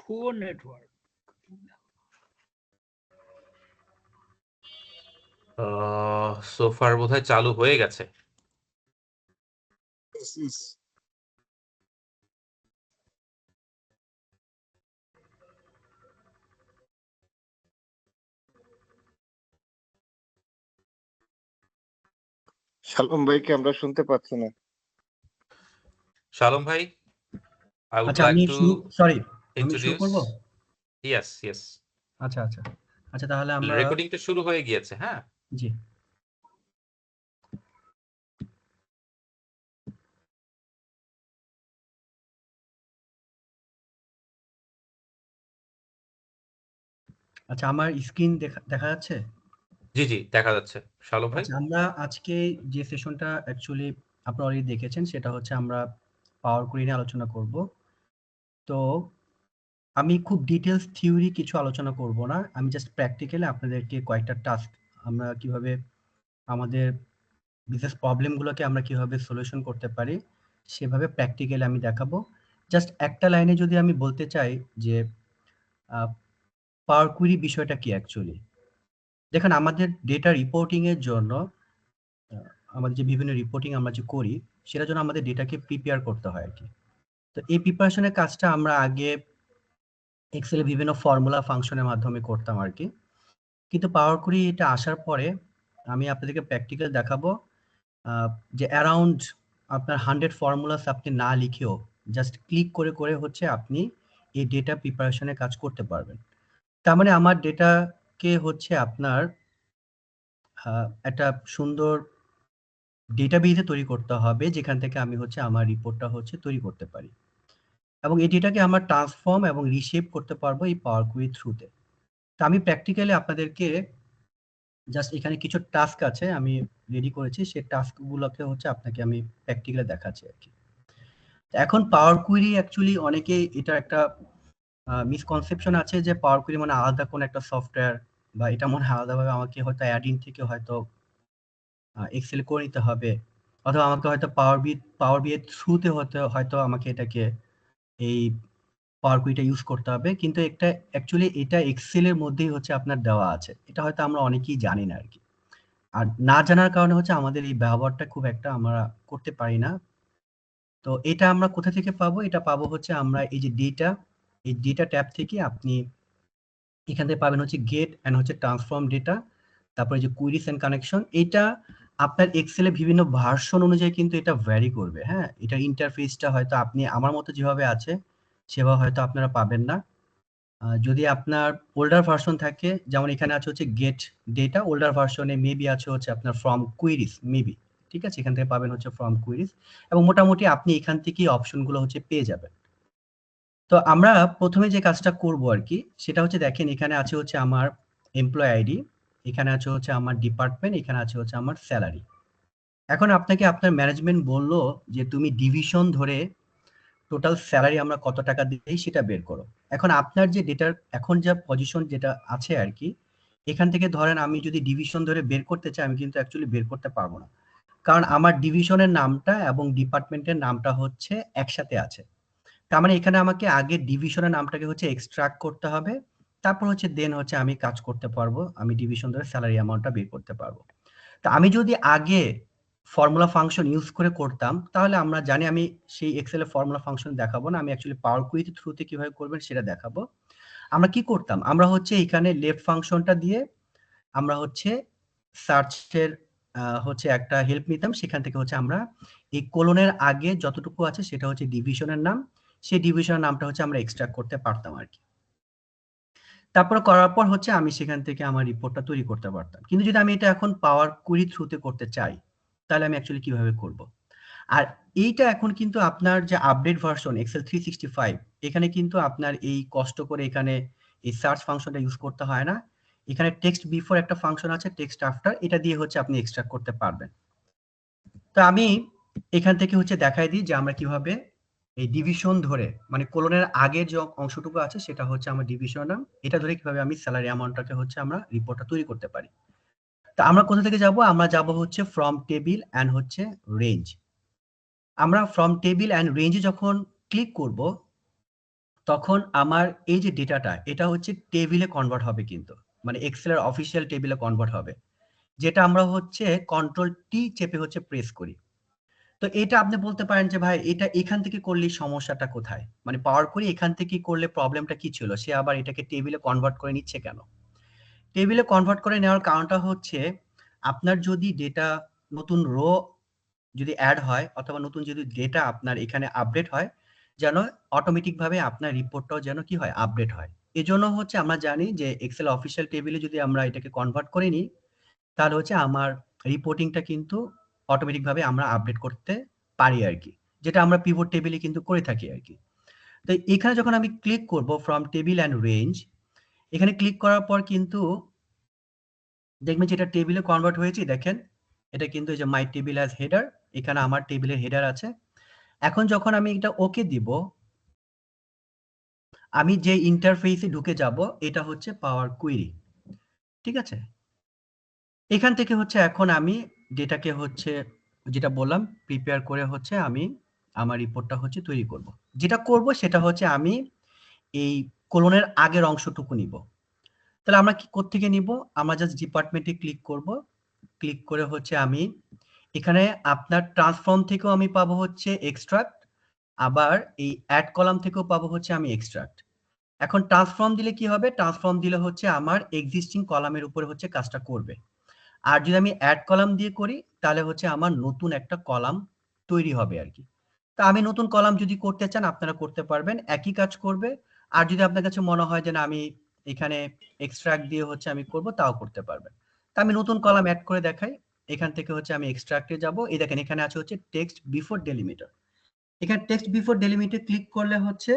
poor network. সোফার বোধহয় চালু হয়ে গেছে। শালম ভাইকে আমরা শুনতে পাচ্ছি না। শালম ভাই, I would আচ্ছা like আমি to সরি আমি শুরু introduce. করব। Yes, yes. আচ্ছা আচ্ছা আচ্ছা তাহলে আমরা রেকর্ডিংটা শুরু হয়ে গিয়েছে। হ্যাঁ, জি আচ্ছা আমার স্ক্রিন দেখা যাচ্ছে? জি জি দেখা যাচ্ছে। শালম ভাই, আচ্ছা আমরা আজকে যে সেশনটা অ্যাকচুয়ালি আপনারা অলরেডি দেখেছেন সেটা হচ্ছে আমরা পাওয়ার কোয়েরি নিয়ে আলোচনা করব। তো আমি খুব ডিটেলস থিওরি কিছু আলোচনা করব না, আমি জাস্ট প্র্যাকটিক্যালি আপনাদেরকে কয়েকটা টাস্ক আমরা কিভাবে আমাদের বিজনেস প্রবলেমগুলোকে আমরা কিভাবে সলিউশন করতে পারি সেভাবে প্র্যাকটিক্যালি আমি দেখাবো। জাস্ট একটা লাইনে যদি আমি বলতে চাই যে পাওয়ার কোয়েরি বিষয়টা কি অ্যাকচুয়ালি, দেখেন আমাদের ডেটা রিপোর্টিং এর জন্য আমাদের যে বিভিন্ন রিপোর্টিং আমরা যে করি সেটার জন্য আমাদের ডেটাকে প্রিপেয়ার করতে হয় আর কি। তো এই প্রিপারেশনের কাজটা আমরা আগে এক্সেলে বিভিন্ন ফর্মুলা ফাংশনের মাধ্যমে করতাম আর কি, কিন্তু পাওয়ার কোয়েরি এটা আসার পরে আমি আপনাদেরকে প্র্যাকটিক্যাল দেখাবো যে অ্যারাউন্ড আপনার 100 ফর্মুলাস আপনি না লিখেও জাস্ট ক্লিক করে করে হচ্ছে আপনি এই ডেটা প্রিপারেশনের কাজ করতে পারবেন। তার মানে আমার ডেটাকে হচ্ছে আপনার একটা সুন্দর ডেটাবেজে তৈরি করতে হবে যেখান থেকে আমি হচ্ছে আমার রিপোর্টটা হচ্ছে তৈরি করতে পারি, এবং এই ডেটাকে আমরা ট্রান্সফর্ম এবং রিশেপ করতে পারবো এই পাওয়ার কোয়েরি থ্রুতে। তো আমি প্র্যাকটিক্যালি আপনাদেরকে জাস্ট এখানে কিছু টাস্ক আছে আমি রেডি করেছি, সেই টাস্কগুলোকে হচ্ছে আপনাকে আমি প্র্যাকটিক্যালি দেখাচ্ছি আর কি। এখন পাওয়ার কোয়েরি অ্যাকচুয়ালি অনেকে এটা একটা মিসকনসেপশন আছে যে পাওয়ার কোয়েরি মানে আলাদা কোনো একটা সফটওয়্যার, বা এটা মনে হয় আলাদাভাবে আমাকে হয়তো অ্যাড-ইন থেকে হয়তো এক্সেল করে নিতে হবে, অথবা আমাকে হয়তো পাওয়ার বি এর থ্রুতে হয়তো আমাকে এটাকে এই পাওয়ার কোয়েরিটা ইউজ করতে হবে, কিন্তু একটা অ্যাকচুয়ালি এটা এক্সেলের মধ্যেই হচ্ছে আপনার দেওয়া আছে, এটা হয়তো আমরা অনেকেই জানি না আর কি। আর না জানার কারণে হচ্ছে আমাদের এই ব্যবহারটা খুব একটা আমরা করতে পারি না। তো এটা আমরা কোথা থেকে পাবো? এটা পাবো হচ্ছে আমরা এই যে ডেটা, এই ডেটা ট্যাব থেকে আপনি এখান থেকে পাবেন হচ্ছে গেট এন্ড হচ্ছে ট্রান্সফর্ম ডেটা, তারপরে যে কুইরিজ এন্ড কানেকশন। এটা আপনার এক্সেলে বিভিন্ন ভার্সন অনুযায়ী কিন্তু এটা ভ্যারি করবে। হ্যাঁ, এটা ইন্টারফেসটা হয়তো আপনি আমার মতো যেভাবে আছে সেভাবে হয়তো আপনারা পাবেন না। যদি আপনার ওল্ডার ভার্সন থাকে, যেমন এখানে আছে হচ্ছে গেট ডেটা, ওল্ডার ভার্সনে মেবি আছে হচ্ছে আপনার ফ্রম কুইরিজ মেবি, ঠিক আছে, এখান থেকে পাবেন হচ্ছে ফ্রম কুইরিজ, এবং মোটামুটি আপনি এখান থেকেই অপশনগুলো হচ্ছে পেয়ে যাবেন। তো আমরা প্রথমে যে কাজটা করব আর কি সেটা হচ্ছে দেখেন এখানে আছে হচ্ছে আমার এমপ্লয় আইডি, এখানে আছে হচ্ছে আমার ডিপার্টমেন্ট, এখানে আছে হচ্ছে আমার স্যালারি। এখন আপনাকে আপনার ম্যানেজমেন্ট বললো যে তুমি ডিভিশন ধরে টোটাল স্যালারি আমরা কত টাকা দিই সেটা বের করো। এখন আপনার যে ডেটার এখন যা পজিশন যেটা আছে আর কি, এখান থেকে ধরেন আমি যদি ডিভিশন ধরে বের করতে চাই আমি কিন্তু অ্যাকচুয়ালি বের করতে পারবো না, কারণ আমার ডিভিশনের নামটা এবং ডিপার্টমেন্টের নামটা হচ্ছে একসাথে আছে। তার মানে এখানে আমাকে আগে ডিভিশনের নামটাকে হচ্ছে এক্সট্রাক্ট করতে হবে, তারপর হচ্ছে দেন হচ্ছে আমি কাজ করতে পারবো, আমি ডিভিশন ধরে স্যালারি অ্যামাউন্টটা বের করতে পারবো। তা আমি যদি আগে ফর্মুলা ফাংশন ইউজ করে করতাম তাহলে আমরা জানি, আমি সেই এক্সেল এর ফর্মুলা ফাংশন দেখাবো না, আমি অ্যাকচুয়ালি পাওয়ার কোয়েরি থ্রুতে কিভাবে করবেন সেটা দেখাবো। আমরা কি করতাম, আমরা হচ্ছে এখানে লেফট ফাংশনটা দিয়ে আমরা হচ্ছে সার্চের হচ্ছে একটা হেল্প নিতাম, সেখান থেকে হচ্ছে আমরা এই কোলনের আগে যতটুকু আছে সেটা হচ্ছে ডিভিশনের নাম, সেই ডিভিশনের নামটা হচ্ছে আমরা এক্সট্রাক্ট করতে পারতাম আর কি। তারপরে করার পর হচ্ছে আমি সেখান থেকে আমার রিপোর্টটা তৈরি করতে পারতাম। কিন্তু যদি আমি এটা এখন পাওয়ার কোয়েরি থ্রুতে করতে চাই তাহলে আমি অ্যাকচুয়ালি কিভাবে করব? আর এইটা এখন কিন্তু আপনার যে আপডেট ভার্সন এক্সেল 365 এখানে কিন্তু আপনার এই কষ্ট করে এখানে এই সার্চ ফাংশনটা ইউজ করতে হয় না। এখানে টেক্সট বিফোর একটা ফাংশন আছে, টেক্সট আফটার, এটা দিয়ে হচ্ছে আপনি এক্সট্রাক্ট করতে পারবেন। তো আমি এখান থেকে হচ্ছে দেখাই দিই যে আমরা কিভাবে এই ডিভিশন ধরে, মানে কোলনের আগের যে অংশটুকু আছে সেটা হচ্ছে আমার ডিভিশন নাম, এটা ধরে কিভাবে আমি স্যালারি অ্যামাউন্টটাকে হচ্ছে আমরা রিপোর্টটা তৈরি করতে পারি। তো আমরা কোথা থেকে যাব? আমরা যাব হচ্ছে ফ্রম টেবিল এন্ড হচ্ছে রেঞ্জ। আমরা ফ্রম টেবিল এন্ড রেঞ্জে যখন ক্লিক করব তখন আমার এই যে ডেটাটা এটা হচ্ছে টেবিলে কনভার্ট হবে কিন্তু। মানে এক্সেল এর অফিসিয়াল টেবিলে কনভার্ট হবে। যেটা আমরা হচ্ছে কন্ট্রোল টি চেপে হচ্ছে প্রেস করি। তো এটা আপনি বলতে পারেন যে ভাই এটা এখান থেকে করলেই সমস্যাটা কোথায়? মানে পাওয়ার কোয়েরি এখান থেকে করলে প্রবলেমটা কি ছিল? সে আবার এটাকে টেবিলে কনভার্ট করে নিচ্ছে কেন? টেবিলে কনভার্ট করে নেওয়ার কারণটা হচ্ছে আপনার যদি ডেটা নতুন রো যদি এড হয় অথবা নতুন যদি ডেটা আপনার এখানে আপডেট হয়, যেন অটোমেটিক ভাবে আপনার রিপোর্টটাও যেন কি হয়? আপডেট হয়। এজন্য হচ্ছে আমরা জানি যে এক্সেল অফিসিয়াল টেবিলে যদি আমরা এটাকে কনভার্ট করে নিই, তাহলে হচ্ছে আমার রিপোর্টিংটা কিন্তু অটোমেটিক ভাবে আমরা আপডেট করতে পারি আরকি। যেটা আমরা পিভট টেবিলে কিন্তু করে থাকি আরকি। তো এখানে যখন আমি ক্লিক করব ফ্রম টেবিল অ্যান্ড রেঞ্জ, এখানে ক্লিক করার পর কিন্তু দেখবেন যে এটা টেবিলে কনভার্ট হয়েছে দেখেন। এটা কিন্তু এই যে মাই টেবিল অ্যাজ হেডার, এখানে আমার টেবিলের হেডার আছে। এখন যখন আমি এটা ওকে দিব, আমি যে ইন্টারফেসে ঢুকে যাব এটা হচ্ছে পাওয়ার কোয়েরি। ঠিক আছে? এখান থেকে হচ্ছে এখন আমি ডেটাকে হচ্ছে যেটা বললাম প্রিপেয়ার করে হচ্ছে আমি আমার রিপোর্টটা হচ্ছে তৈরি করব। যেটা করব সেটা হচ্ছে আমি এই কোলনের আগের অংশটুকু নিব। তাহলে আমরা কি কোত্থেকে নিব? আমরা জাস্ট ডিপার্টমেন্টে ক্লিক করব। ক্লিক করে হচ্ছে আমি এখানে আপনার ট্রান্সফর্ম থেকেও আমি পাবো হচ্ছে এক্সট্রাক্ট, আবার এই এড কলাম থেকেও পাবো হচ্ছে আমি এক্সট্রাক্ট। এখন ট্রান্সফর্ম দিলে কি হবে? ট্রান্সফর্ম দিলে হচ্ছে আমার এক্সিস্টিং কলামের উপরে হচ্ছে কাজটা করবে। আর যদি আমি এড কলাম দিয়ে করি তাহলে হচ্ছে আমার নতুন একটা কলাম তৈরি হবে আরকি। তা আমি নতুন কলাম যদি করতে চান আপনারা করতে পারবেন। একই কাজ করবে। আর যদি আপনার কাছে মনে হয় যে না আমি এখানে এক্সট্রাক্ট দিয়ে হচ্ছে আমি করব তাও করতে পারবেন। তা আমি নতুন কলাম এড করে দেখাই। এখান থেকে হচ্ছে আমি এক্সট্রাক্ট এ যাব। এই দেখেন এখানে আছে হচ্ছে টেক্সট বিফোর ডেলিমিটার। এখানে টেক্সট বিফোর ডেলিমিটার ক্লিক করলে হচ্ছে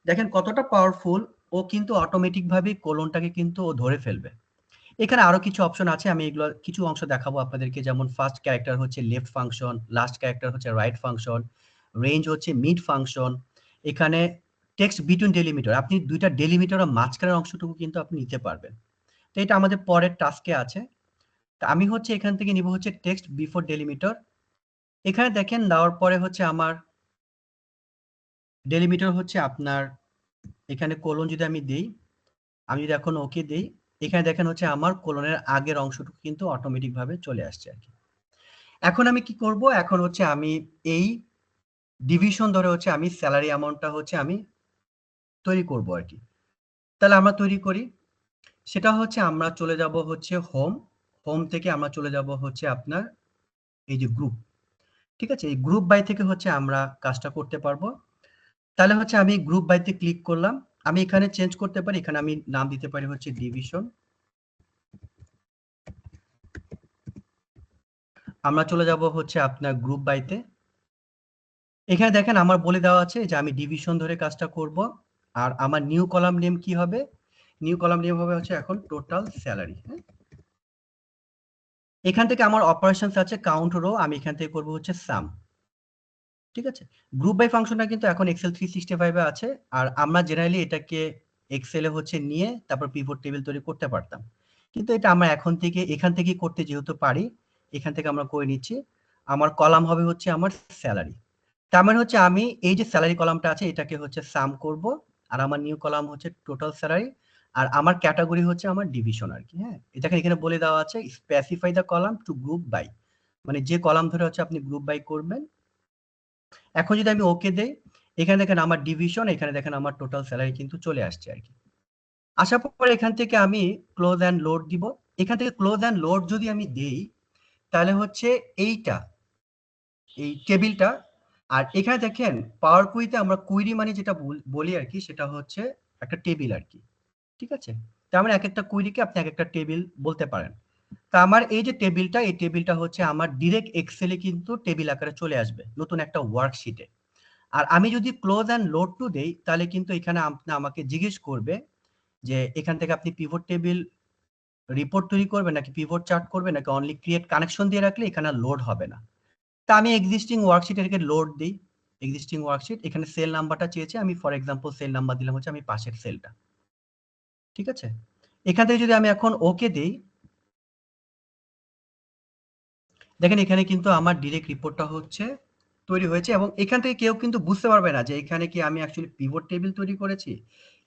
দেখেন কতটা পাওয়ারফুল, ও কিন্তু অটোমেটিক ভাবে কোলনটাকে কিন্তু ও ধরে ফেলবে। এখানে আরো কিছু অপশন আছে। আমি এগুলো কিছু অংশ দেখাবো আপনাদেরকে। যেমন ফার্স্ট ক্যারেক্টার হচ্ছে লেফট ফাংশন, লাস্ট ক্যারেক্টার হচ্ছে রাইট ফাংশন, রেঞ্জ হচ্ছে মিড ফাংশন। এখানে টেক্সট বিটুইন ডেলিমিটার, আপনি ২ টা ডেলিমিটারের মাঝখানের অংশটুকু কিন্তু আপনি নিতে পারবেন। তো এটা আমাদের পরের টাস্কে আছে। তো আমি হচ্ছে এখান থেকে নিব হচ্ছে টেক্সট বিফোর ডেলিমিটার। এখানে দেখেন দেওয়ার পরে হচ্ছে আমার ডেলিমিটার হচ্ছে আপনার এখানে কোলন যদি আমি দেই, আমি যদি এখন ওকে দেই, এখানে দেখেন হচ্ছে আমার কোলনের আগের অংশটুকু কিন্তু অটোমেটিক ভাবে চলে আসছে আরকি। এখন আমি কি করব? এখন হচ্ছে আমি এই ডিভিশন ধরে হচ্ছে আমি সেলারি অ্যামাউন্টটা হচ্ছে আমি তৈরি করব আরকি। তাহলে আমরা তৈরি করি। সেটা হচ্ছে আমরা চলে যাব হচ্ছে হোম। হোম থেকে আমরা চলে যাব হচ্ছে আপনার এই যে গ্রুপ। ঠিক আছে? এই গ্রুপ বাই থেকে হচ্ছে আমরা কাজটা করতে পারবো। তাহলে হচ্ছে আমি গ্রুপ বাই তে ক্লিক করলাম। আমি এখানে চেঞ্জ করতে পারি। এখানে আমি নাম দিতে পারি হচ্ছে ডিভিশন। আমরা চলে যাব হচ্ছে আপনার গ্রুপ বাই তে। এখানে দেখেন আমার বলে দেওয়া আছে যে আমি ডিভিশন ধরে কাজটা করব। আর আমার নিউ কলাম নেম কি হবে? নিউ কলাম নেম হবে হচ্ছে এখন টোটাল সেলারি। হ্যাঁ? এখান থেকে আমার অপারেশনস আছে কাউন্ট রো, আমি এখান থেকে করব হচ্ছে সাম। ঠিক আছে? গ্রুপ বাই ফাংশনটা কিন্তু এখন এক্সেল 365 এ আছে। আর আমরা জেনারেলি এটাকে এক্সেল এ হচ্ছে নিয়ে তারপর পিভট টেবিল তৈরি করতে পারতাম। কিন্তু এটা আমরা এখন থেকে এখান থেকেই করতে যেহেতু পারি, এখান থেকে আমরা করে নিচ্ছি। আমার কলাম হবে হচ্ছে আমার সেলারি। তার মানে হচ্ছে আমি এই যে সেলারি কলামটা আছে এটাকে হচ্ছে সাম করব। আর আমার নিউ কলাম হচ্ছে টোটাল সেলারি। আর আমার ক্যাটেগরি হচ্ছে আমার ডিভিশন আরকি। হ্যাঁ? দেখেন এখানে বলে দেওয়া আছে specify the column to group by. মানে যে কলাম ধরে হচ্ছে আপনি গ্রুপ বাই করবেন। এখন যদি আমি ওকে দেই, এখানে দেখেন আমার ডিভিশন, এখানে দেখেন আমার টোটাল সেলারি কিন্তু চলে আসছে আরকি। আসার পরে এখান থেকে আমি ক্লোজ অ্যান্ড লোড দিব। এখান থেকে ক্লোজ অ্যান্ড লোড যদি আমি দেই, তাহলে হচ্ছে এইটা, এই টেবিলটা। আর এখানে দেখেন পাওয়ার কুইতে আমরা কুইরি মানে যেটা বলি আরকি সেটা হচ্ছে একটা টেবিল আরকি। ঠিক আছে? তার মানে একেকটা কুইরিকে আপনি একেকটা টেবিল বলতে পারেন। তা আমার এই যে টেবিলটা, এই টেবিলটা হচ্ছে আমার ডিরেক্ট এক্সেল এ কিন্তু টেবিল আকারে চলে আসবে। নতুন একটা ওয়ার্কশিটে। আর আমি যদি ক্লোজ অ্যান্ড লোড টু দেই, তাহলে কিন্তু এখানে আপনি আমাকে জিজ্ঞেস করবে যে এখান থেকে আপনি পিভট টেবিল রিপোর্ট তৈরি করবেন নাকি পিভট চার্ট করবেন নাকি অনলি ক্রিয়েট কানেকশন দিয়ে রাখলে এখানে আর লোড হবে না। তা আমি এক্সিস্টিং ওয়ার্কশিট এটাকে লোড দেই। এক্সিস্টিং ওয়ার্কশিট এখানে সেল নাম্বারটা চেয়েছে। আমি ফর এক্সাম্পল সেল নাম্বার দিলাম হচ্ছে আমি পাশের সেলটা। ঠিক আছে? এখান থেকে যদি আমি এখন ওকে দেই, দেখেন এখানে কিন্তু আমার ডিরেক্ট রিপোর্টটা হচ্ছে তৈরি হয়েছে এবং এখান থেকে কেউ কিন্তু বুঝতে পারবে না যে এখানে কি আমি অ্যাকচুয়ালি পিভট টেবিল তৈরি করেছি,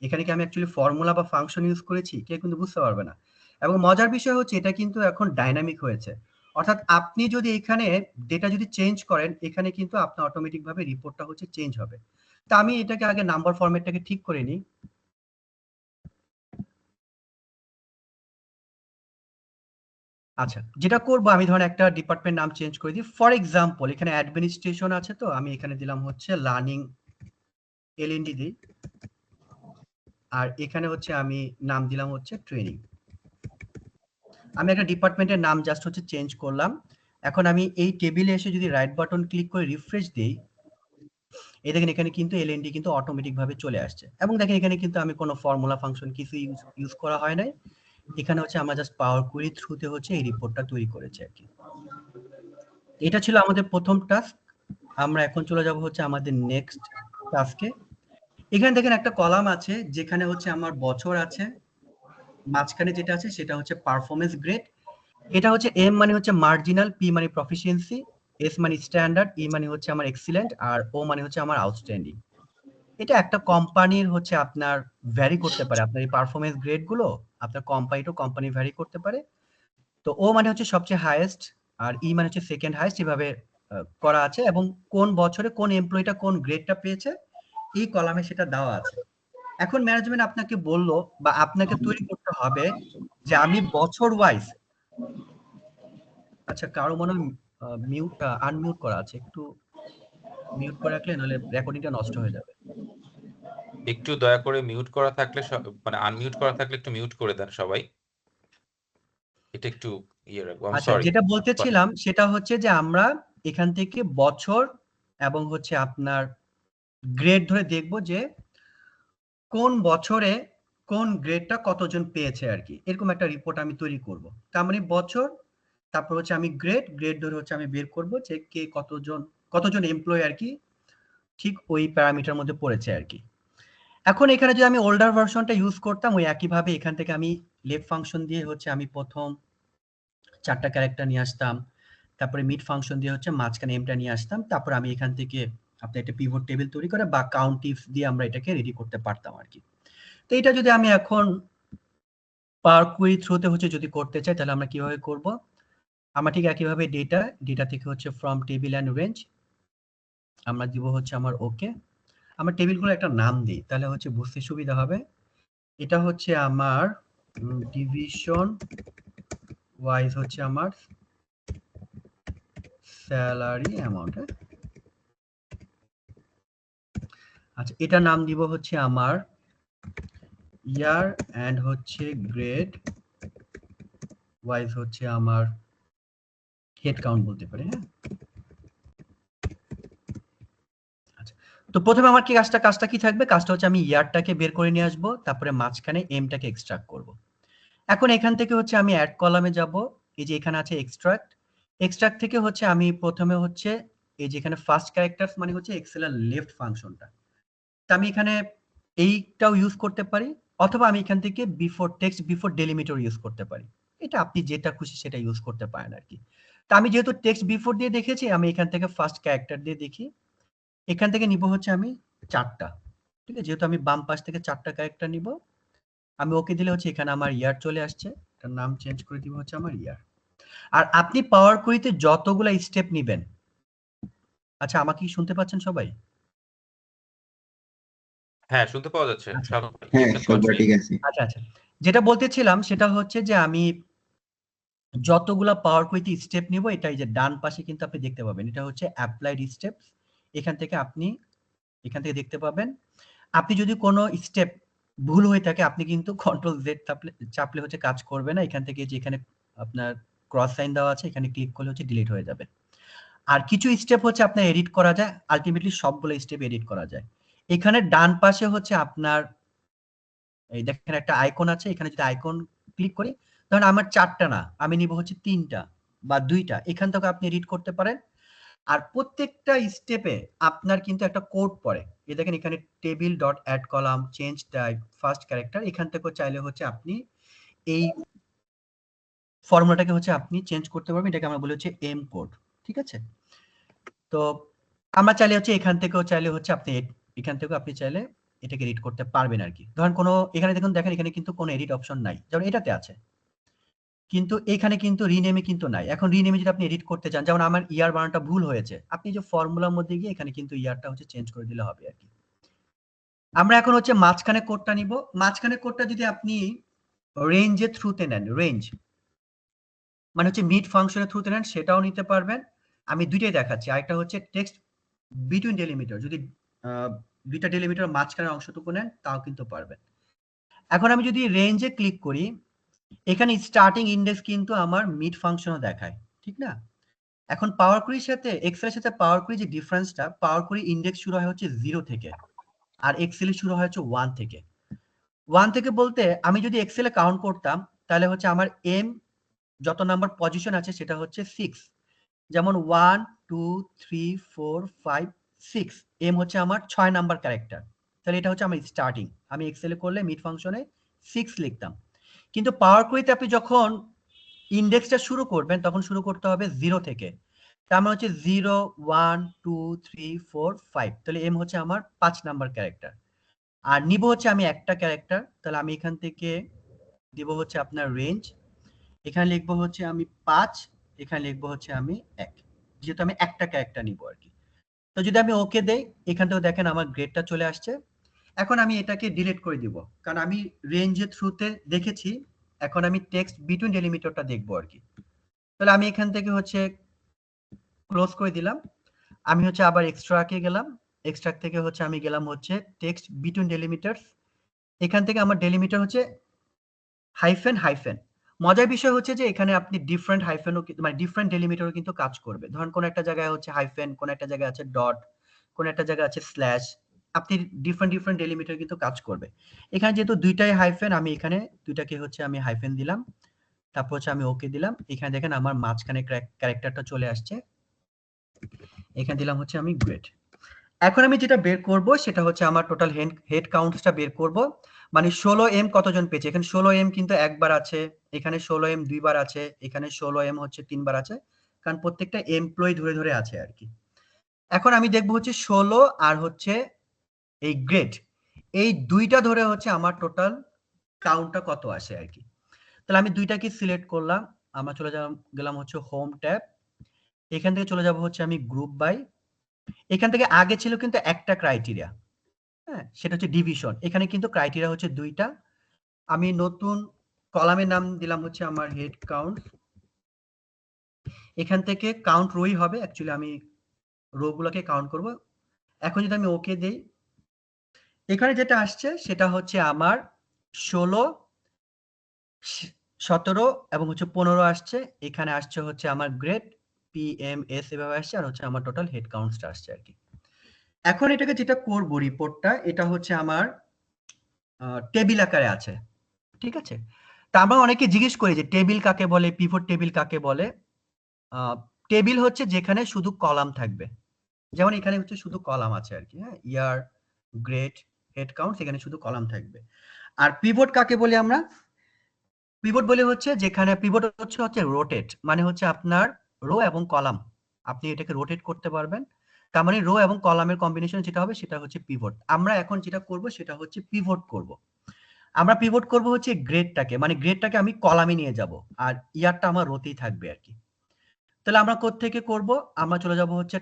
এখানে কি আমি অ্যাকচুয়ালি ফর্মুলা বা ফাংশন ইউজ করেছি, কেউ কিন্তু বুঝতে পারবে না। এবং মজার বিষয় হচ্ছে এটা কিন্তু এখন ডাইনামিক হয়েছে, অর্থাৎ আপনি যদি এখানে ডেটা যদি চেঞ্জ করেন, এখানে কিন্তু আপনার অটোমেটিক ভাবে রিপোর্টটা হচ্ছে চেঞ্জ হবে। তা আমি এটাকে আগে নাম্বার ফরম্যাটটাকে ঠিক করে নিই। আচ্ছা, যেটা করব আমি ধরেন একটা ডিপার্টমেন্ট নাম চেঞ্জ করে দিই। ফর এক্সাম্পল এখানে অ্যাডমিনিস্ট্রেশন আছে, তো আমি এখানে দিলাম হচ্ছে লার্নিং এলএনডি দিই, আর এখানে হচ্ছে আমি নাম দিলাম হচ্ছে ট্রেনিং। আমি একটা ডিপার্টমেন্টের নাম জাস্ট হচ্ছে চেঞ্জ করলাম। এখন আমি এই টেবিলে এসে যদি রাইট বাটন ক্লিক করে রিফ্রেশ দেই, এই দেখেন এখানে কিন্তু এলএনডি কিন্তু অটোমেটিক ভাবে চলে আসছে এবং দেখেন এখানে কিন্তু আমি কোনো ফর্মুলা ফাংশন কিছু ইউজ করা হয় নাই। এখানে হচ্ছে আমরা জাস্ট পাওয়ার কুয়েরি থ্রুতে হচ্ছে এই রিপোর্টটা তৈরি করেছি আর কি। এটা ছিল আমাদের প্রথম টাস্ক। আমরা এখন চলে যাব হচ্ছে আমাদের নেক্সট টাস্কে। এখানে দেখেন একটা কলাম আছে যেখানে হচ্ছে আমার বছর আছে, মাঝখানে যেটা আছে সেটা হচ্ছে পারফরমেন্স গ্রেড। এটা হচ্ছে এম মানে হচ্ছে মার্জিনাল, পি মানে প্রফিসিয়েন্সি, এস মানে স্ট্যান্ডার্ড, ই মানে হচ্ছে আমার এক্সিলেন্ট, আর ও মানে হচ্ছে আমার আউটস্ট্যান্ডিং। এটা একটা কোম্পানির হচ্ছে আপনার ভ্যারি করতে পারে, আপনার এই পারফরমেন্স গ্রেড গুলো আপনার কোম্পানি টু কোম্পানি ভ্যারি করতে পারে। তো ও মানে হচ্ছে সবচেয়ে হাইয়েস্ট, আর ই মানে হচ্ছে সেকেন্ড হাইয়েস্ট, এভাবে করা আছে এবং কোন বছরে কোন এমপ্লয়িটা কোন গ্রেডটা পেয়েছে এই কলামে সেটা দেওয়া আছে। এখন ম্যানেজমেন্ট আপনাকে বললো বা আপনাকে তৈরি করতে হবে যে আমি বছর ওয়াইজ, আচ্ছা কারো মনে হয় মিউট আনমিউট করা আছে, একটু মিউট করে রাখলে নাহলে রেকর্ডিংটা নষ্ট হয়ে যাবে। একটু দয়া করে মিউট করা থাকলে মানে আনমিউট করা থাকলে একটু মিউট করে দেন সবাই। এটা একটু ইয়ে রাখবো। আই এম আচ্ছা, সরি। যেটা বলতেছিলাম সেটা হচ্ছে যে আমরা এখান থেকে বছর এবং হচ্ছে আপনার গ্রেড ধরে দেখব যে কোন বছরে কোন গ্রেডটা কতজন পেয়েছে আর কি, এরকম একটা রিপোর্ট আমি তৈরি করব। তার মানে বছর, তারপর হচ্ছে আমি গ্রেড ধরে হচ্ছে আমি বের করব যে কে কতজন এমপ্লয়ি আর কি ঠিক ওই প্যারামিটার মধ্যে পড়েছে আর কি। এখন এখানে যদি আমি ওল্ডার ভার্সনটা ইউজ করতাম, ওই একইভাবে এখান থেকে আমি লেফট ফাংশন দিয়ে হচ্ছে আমি প্রথম 4টা ক্যারেক্টার নিয়ে আসতাম, তারপরে মিড ফাংশন দিয়ে হচ্ছে মাঝখানে এমটা নিয়ে আসতাম, তারপর আমি এখান থেকে আপনি একটা পিভট টেবিল তৈরি করে বা কাউন্ট ইফস দিয়ে আমরা এটাকে রেডি করতে পারতাম আর কি। তো এটা যদি আমি এখন পাওয়ার কুয়েরি থ্রুতে হচ্ছে যদি করতে চাই, তাহলে আমরা কিভাবে করব? আমরা ঠিক একইভাবে ডেটা থেকে হচ্ছে ফ্রম টেবিল অ্যান্ড রেঞ্জ আমরা দিব হচ্ছে আমার ওকে। আমরা টেবিলগুলো একটা নাম দিই, তাহলে হচ্ছে বুঝতে সুবিধা হবে। এটা হচ্ছে আমার ডিভিশন ওয়াইজ হচ্ছে আমার স্যালারি অ্যামাউন্ট। আচ্ছা, এটা নাম দিব হচ্ছে আমার ইয়ার এন্ড হচ্ছে গ্রেড ওয়াইজ হচ্ছে আমার হেড কাউন্ট বলতে পারি। হ্যাঁ, আচ্ছা, তো প্রথমে আমার কি কাজটা কি থাকবে? কাজটা হচ্ছে আমি ইয়ারটাকে বের করে নিয়ে আসবো, তারপরে মাঝখানে এমটাকে এক্সট্রাক্ট করব। এখন এখান থেকে হচ্ছে আমি অ্যাড কলামে যাব, এই যে এখানে আছে এক্সট্রাক্ট থেকে হচ্ছে আমি প্রথমে হচ্ছে এই যে এখানে ফার্স্ট ক্যারেক্টারস মানে হচ্ছে এক্সেল এর লেফট ফাংশনটা, তা আমি এখানে এইটাও ইউজ করতে পারি, অথবা আমি এখান থেকে টেক্সট বিফোর ডেলিমিটার ইউজ করতে পারি। এটা আপনি যেটা খুশি সেটা ইউজ করতে পারেন আর কি। তা আমি যেহেতু টেক্সট বিফোর দিয়ে দেখেছি, আমি এখান থেকে ফার্স্ট ক্যারেক্টার দিয়ে দেখি। এখান থেকে নিব হচ্ছে আমি 4টা, ঠিক আছে? যেহেতু আমি বাম পাশ থেকে 4টা ক্যারেক্টার নিব, আমি ওকে দিলে হচ্ছে এখানে আমার ইয়ার চলে আসছে, এটার নাম চেঞ্জ করে দিব হচ্ছে আমার ইয়ার। আর আপনি পাওয়ার কুয়েরিতে যতগুলা স্টেপ নিবেন, আচ্ছা আমাকে কি শুনতে পাচ্ছেন সবাই? হ্যাঁ, শুনতে পাওয়া যাচ্ছে। আচ্ছা শালম ভাই, হ্যাঁ, you can সবটা continue. ঠিক আছে। আচ্ছা, যেটা বলতেছিলাম সেটা হচ্ছে যে আমি যতগুলা পাওয়ার কুইতে স্টেপ নিব, এটা এই যে ডান পাশে কিন্তু আপনি দেখতে পাবেন, এটা হচ্ছে অ্যাপ্লাইড স্টেপস। এখান থেকে দেখতে পাবেন। আপনি যদি কোনো স্টেপ ভুল হয়ে থাকে, আপনি কিন্তু কন্ট্রোল জেড চাপলে হচ্ছে কাজ করবে না। এখান থেকে যে এখানে আপনার ক্রস সাইন দেওয়া আছে, এখানে ক্লিক করলে হচ্ছে ডিলিট হয়ে যাবে। আর কিছু স্টেপ হচ্ছে আপনার এডিট করা যায়, আলটিমেটলি সবগুলো স্টেপ এডিট করা যায়। এখানে ডান পাশে হচ্ছে আপনার এই দেখেন একটা আইকন আছে, এখানে যদি আইকন ক্লিক করি, ধরেন আমার 4টা না, আমি নিব হচ্ছে 3টা বা 2টা, এখান থেকে আপনি এডিট করতে পারেন। আর প্রত্যেকটা স্টেপে আপনার কিন্তু একটা কোড পড়ে। এই দেখেন এখানে table dot add column, change type, first character, এখান থেকে চাইলে হচ্ছে আপনি এই ফর্মুলাটাকে হচ্ছে আপনি চেঞ্জ করতে পারবেন। এটাকে আমরা বলি হচ্ছে এম কোড, ঠিক আছে? তো আমরা চাইলে হচ্ছে এখান থেকেও চাইলে হচ্ছে আপনি এখান থেকেও আপনি চাইলে এটাকে এডিট করতে পারবেন আর কি। ধরেন কোনো এখানে দেখেন এখানে কিন্তু কোনো এডিট অপশন নাই, যেমন এটাতে আছে, কিন্তু এখানে কিন্তু রিনেমে কিন্তু নাই। এখন রিনেমে যদি আপনি এডিট করতে চান, যেমন আমার ইয়ার বানানটা ভুল হয়েছে, আপনি যে ফর্মুলার মধ্যে গিয়ে এখানে কিন্তু ইয়ারটা হচ্ছে চেঞ্জ করে দিলে হবে আর কি। আমরা এখন হচ্ছে মাঝখানে কোডটা নিব। মাঝখানে কোডটা যদি আপনি রেঞ্জের থ্রুতে নেন, রেঞ্জ মানে হচ্ছে মিড ফাংশনের থ্রুতে নেন, সেটাও নিতে পারবেন। আমি দুইটাই দেখাচ্ছি। আরেকটা হচ্ছে টেক্সট বিটুইন ডেলিমিটার, যদি দুইটা ডেলিমিটার মাঝখানের অংশটুকু নেন তাও কিন্তু পারবেন। এখন আমি যদি রেঞ্জে ক্লিক করি, এখানে স্টার্টিং ইন্ডেক্স কিন্তু আমার মিড ফাংশনও দেখায়, ঠিক না? এখন পাওয়ার কুইরির সাথে এক্সেলের সাথে পাওয়ার কুইরি যে ডিফারেন্সটা, পাওয়ার কুইরি ইন্ডেক্স শুরু হয় হচ্ছে 0 থেকে, আর এক্সেলে শুরু হয় হচ্ছে 1 থেকে। 1 থেকে বলতে আমি যদি এক্সেলে কাউন্ট করতাম, তাহলে হচ্ছে আমার এম যত নাম্বার পজিশন আছে সেটা হচ্ছে 6, যেমন 1 2 3 4 5 6, এম হচ্ছে আমার 6 নাম্বার ক্যারেক্টার, তাহলে এটা হচ্ছে আমার স্টার্টিং। আমি এক্সেলে করলে মিড ফাংশনে 6 লিখতাম, কিন্তু পাওয়ার কুইরিতে আপনি যখন ইন্ডেক্সটা শুরু করবেন তখন শুরু করতে হবে 0 থেকে। তার মানে হচ্ছে 0 1 2 3 4 5, তাহলে এম হচ্ছে আমার 5 নাম্বার ক্যারেক্টার, আর নিব হচ্ছে আমি একটা ক্যারেক্টার, তাহলে আমি এখান থেকে দিব হচ্ছে আপনার রেঞ্জ, এখানে লিখবো হচ্ছে আমি 5, এখানে লিখবো হচ্ছে আমি 1, যেহেতু আমি একটা ক্যারেক্টার নিব আর কি। তো যদি আমি ওকে দেই, এখান থেকে দেখেন আমার গ্রেডটা চলে আসছে। এখন আমি এটাকে ডিলিট করে দিব, কারণ আমি রেঞ্জের থ্রুতে দেখেছি, এখন আমি টেক্সট বিটুইন ডেলিমিটারটা দেখবো আর কি। তাহলে আমি এখান থেকে হচ্ছে ক্লোজ করে দিলাম। আমি হচ্ছে আবার এক্সট্রাকে গেলাম, এক্সট্রা থেকে হচ্ছে আমি গেলাম হচ্ছে টেক্সট বিটুইন ডেলিমিটারস, এখান থেকে আমার ডেলিমিটার হচ্ছে হাইফেন হাইফেন। মজার বিষয় হচ্ছে যে এখানে আপনি ডিফারেন্ট হাইফেনও মানে ডিফারেন্ট ডেলিমিটারও কিন্তু কাজ করবে। ধরেন কোন একটা জায়গায় হচ্ছে হাইফেন, কোন একটা জায়গায় আছে ডট, কোন একটা জায়গায় আছে স্ল্যাশ, আপনি ডিফারেন্ট ডেলিমিটার কিন্তু কাজ করবে। এখানে যেহেতু দুইটাই হাইফেন, আমি এখানে দুইটাকে হচ্ছে আমি হাইফেন দিলাম, তারপর হচ্ছে আমি ওকে দিলাম। এখানে দেখেন আমার মাঝখানে ক্যারেক্টারটা চলে আসছে, এখানে দিলাম হচ্ছে আমি গ্রেড। এখন আমি যেটা বের করব সেটা হচ্ছে আমার টোটাল হেড কাউন্টসটা বের করব, মানে 16M কতজন পেয়েছে। এখানে 16M কিন্তু একবার আছে, এখানে 16M দুইবার আছে, এখানে 16M হচ্ছে 3 বার আছে, কারণ প্রত্যেকটা এমপ্লয়ি ধরে ধরে আছে আর কি। এখন আমি দেখব হচ্ছে 16 আর হচ্ছে এই গ্রেড, এই দুইটা ধরে হচ্ছে আমার টোটাল কাউন্টটা কত আসে আর কি। তাহলে আমি দুইটাকে সিলেক্ট করলাম, আমরা চলে গেলাম হচ্ছে হোম ট্যাব, এখান থেকে চলে যাব হচ্ছে আমি গ্রুপ বাই। এখান থেকে আগে ছিল কিন্তু একটা ক্রাইটেরিয়া, হ্যাঁ, সেটা হচ্ছে ডিভিশন। এখানে কিন্তু ক্রাইটেরিয়া হচ্ছে দুইটা। আমি নতুন কলামের নাম দিলাম হচ্ছে আমার হেড কাউন্ট, এখান থেকে কাউন্ট রোই হবে, অ্যাকচুয়ালি আমি রো গুলোকে কাউন্ট করব। এখন যদি আমি ওকে দেই, এখানে যেটা আসছে সেটা হচ্ছে আমার 16 17 এবং হচ্ছে 15 আসছে। এখানে আসছে হচ্ছে আমার গ্রেড PMS এভাবে আসছে, আর হচ্ছে আমার টোটাল হেড কাউন্টসটা আসছে আর কি। এখন এটাকে যেটা করব রিপোর্টটা, এটা হচ্ছে আমার টেবিল আকারে আছে, ঠিক আছে? তা আমরা অনেকে জিজ্ঞেস করি যে টেবিল কাকে বলে, পিভট টেবিল কাকে বলে। টেবিল হচ্ছে যেখানে শুধু কলাম থাকবে, যেমন এখানে হচ্ছে শুধু কলাম আছে আর কি, হ্যাঁ, ইয়ার, গ্রেড, হেড কাউন্ট, এখানে শুধু কলাম থাকবে। আর পিভট কাকে বলি আমরা? পিভট বলে হচ্ছে যেখানে পিভট হচ্ছে রোটেট, মানে হচ্ছে আপনার রো এবং কলাম আপনি এটাকে রোটেট করতে পারবেন। তার মানে রো এবং কলামের কম্বিনেশন যেটা হবে সেটা হচ্ছে পিভট। আমরা এখন যেটা করব সেটা হচ্ছে পিভট করব। আমরা পিভট করব হচ্ছে গ্রেডটাকে, মানে গ্রেডটাকে আমি কলামে নিয়ে যাব, আর ইয়ারটা আমার রোতেই থাকবে আর কি। তাহলে আমরা কোত্থেকে করব? আমরা চলে যাব হচ্ছে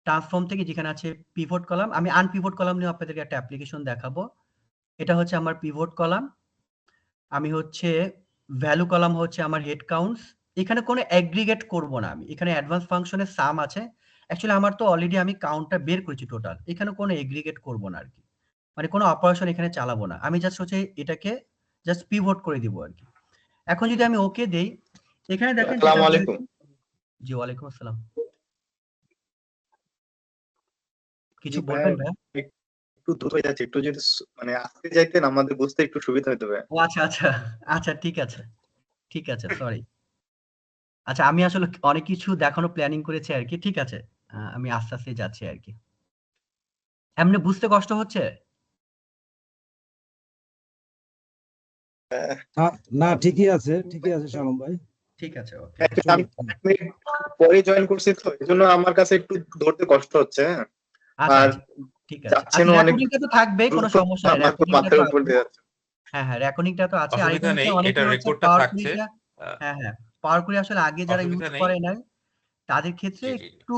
ট্রান্সফর্ম থেকে, যেখানে আছে পিভট কলাম। আমি আনপিভট কলাম নিয়ে আপনাদেরকে একটা অ্যাপ্লিকেশন দেখাবো। এটা হচ্ছে আমার পিভট কলাম। আমি হচ্ছে ভ্যালু কলাম হচ্ছে আমার হেড কাউন্টস। এখানে কোনো এগ্রিগেট করব না আমি, এখানে অ্যাডভান্স ফাংশনের সাম আছে। অ্যাকচুয়ালি আমার তো অলরেডি আমি কাউন্টটা বের করেছি টোটাল, এখানে কোনো এগ্রিগেট করব না আর কি, মানে কোনো অপারেশন এখানে চালাবো না। আমি জাস্ট হচ্ছে এটাকে জাস্ট পিভট করে দিব আর কি। এখন যদি আমি ওকে দেই, এখানে দেখেন যেটা আসসালামু আলাইকুম। জি ওয়ালাইকুম আসসালাম, জি কিছু ভাইয়া, বলবেন ভাইয়া? একটু দ্রুত হয়ে যাচ্ছে, একটু যদি মানে আস্তে যাইতেন আমাদের বুঝতে একটু সুবিধা হতো ভাইয়া। ও আচ্ছা আচ্ছা, আচ্ছা ঠিক আছে, ঠিক আছে, সরি। আচ্ছা, আমি আসলে অনেক কিছু দেখানো প্ল্যানিং করেছি আর কি, ঠিক আছে। আমি আস্তে আস্তে যাচ্ছি আর কি। এমনি বুঝতে কষ্ট হচ্ছে? না, না, ঠিকই আছে শালম ভাই। ঠিক আছে, ওকে। Actually আমি 1 মিনিট পরে জয়েন করছি তো এজন্য আমার কাছে একটু ধরতে কষ্ট হচ্ছে, হ্যাঁ। আচ্ছা, আর আচ্ছা, ঠিক আছে। আচ্ছা, যাচ্ছেনও অনেক রেকর্ডিংটা তো থাকবেই, কোনো দ্রুত, সমস্যা নাই। আমার তো রেকর্ডিংটা মাথার তো উপর আছে। দিয়ে যাচ্ছে। হ্যাঁ, হ্যাঁ, রেকর্ডিংটা তো আছে। আর অসুবিধা এখানে হচ্ছে নেই, অনেকে এটার হচ্ছে রেকর্ডটা পাওয়ার থাকছে। কুইরিটা, হ্যাঁ, হ্যাঁ, পাওয়ার কুইরি আসলে আগে যারা ইউজ অসুবিধা নেই। করে নাই তাদের ক্ষেত্রে জি, জি, জি। একটু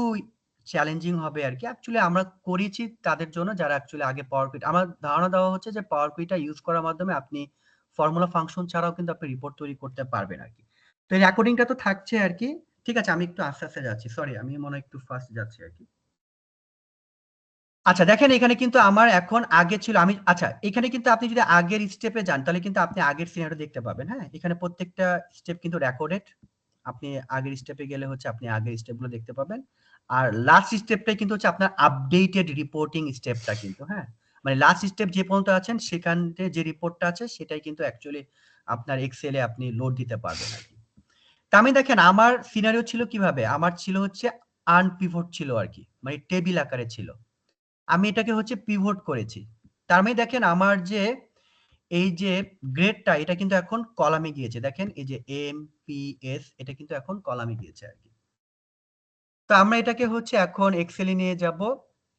চ্যালেঞ্জিং হবে আরকি। অ্যাকচুয়ালি আমরা করেছি তাদের জন্য যারা অ্যাকচুয়ালি আগে পাওয়ার কুইট, আমার ধারণা দেওয়া হচ্ছে যে পাওয়ার কুইটা ইউজ করার মাধ্যমে আপনি ফর্মুলা ফাংশন ছাড়াও কিন্তু আপনি রিপোর্ট তৈরি করতে পারবেন আরকি। তো এই রেকর্ডিংটা তো থাকছে আরকি। ঠিক আছে, আমি একটু আস্তে, আস্তে যাচ্ছি। সরি, আমি মনে হয় একটু ফাস্ট যাচ্ছি আরকি। আচ্ছা, দেখেন এখানে কিন্তু আমার এখন আগে ছিল আমি, আচ্ছা এখানে কিন্তু আপনি যদি আগের স্টেপে যান তাহলে কিন্তু আপনি আগের সিনারিও দেখতে পাবেন, হ্যাঁ? এখানে প্রত্যেকটা স্টেপ কিন্তু রেকর্ডেড। আপনি আগের স্টেপে গেলে হচ্ছে আপনি আগের স্টেপগুলো দেখতে পাবেন। আর লাস্ট স্টেপটাই কিন্তু হচ্ছে আপনার আপডেটেড রিপোর্টিং স্টেপটা কিন্তু, হ্যাঁ? মানে লাস্ট স্টেপ যে পর্যন্ত আছেন সেখান থেকে যে রিপোর্টটা আছে সেটাই কিন্তু অ্যাকচুয়ালি আপনার এক্সেলে আপনি লোড দিতে পারবেন আরকি। তা আমি দেখেন আমার সিনারিও ছিল কিভাবে? আমার ছিল হচ্ছে আনপিভট ছিল আরকি। মানে টেবিল আকারে ছিল। আমি এটাকে হচ্ছে পিভট করেছি। তার মানে দেখেন আমার যে এই যে গ্রেডটা এটা কিন্তু এখন কলামে গিয়েছে। দেখেন এই যে এমপিএস এটা কিন্তু এখন কলামে গিয়েছে আরকি। তো আমরা এটাকে হচ্ছে এখন এক্সেল এ নিয়ে যাব।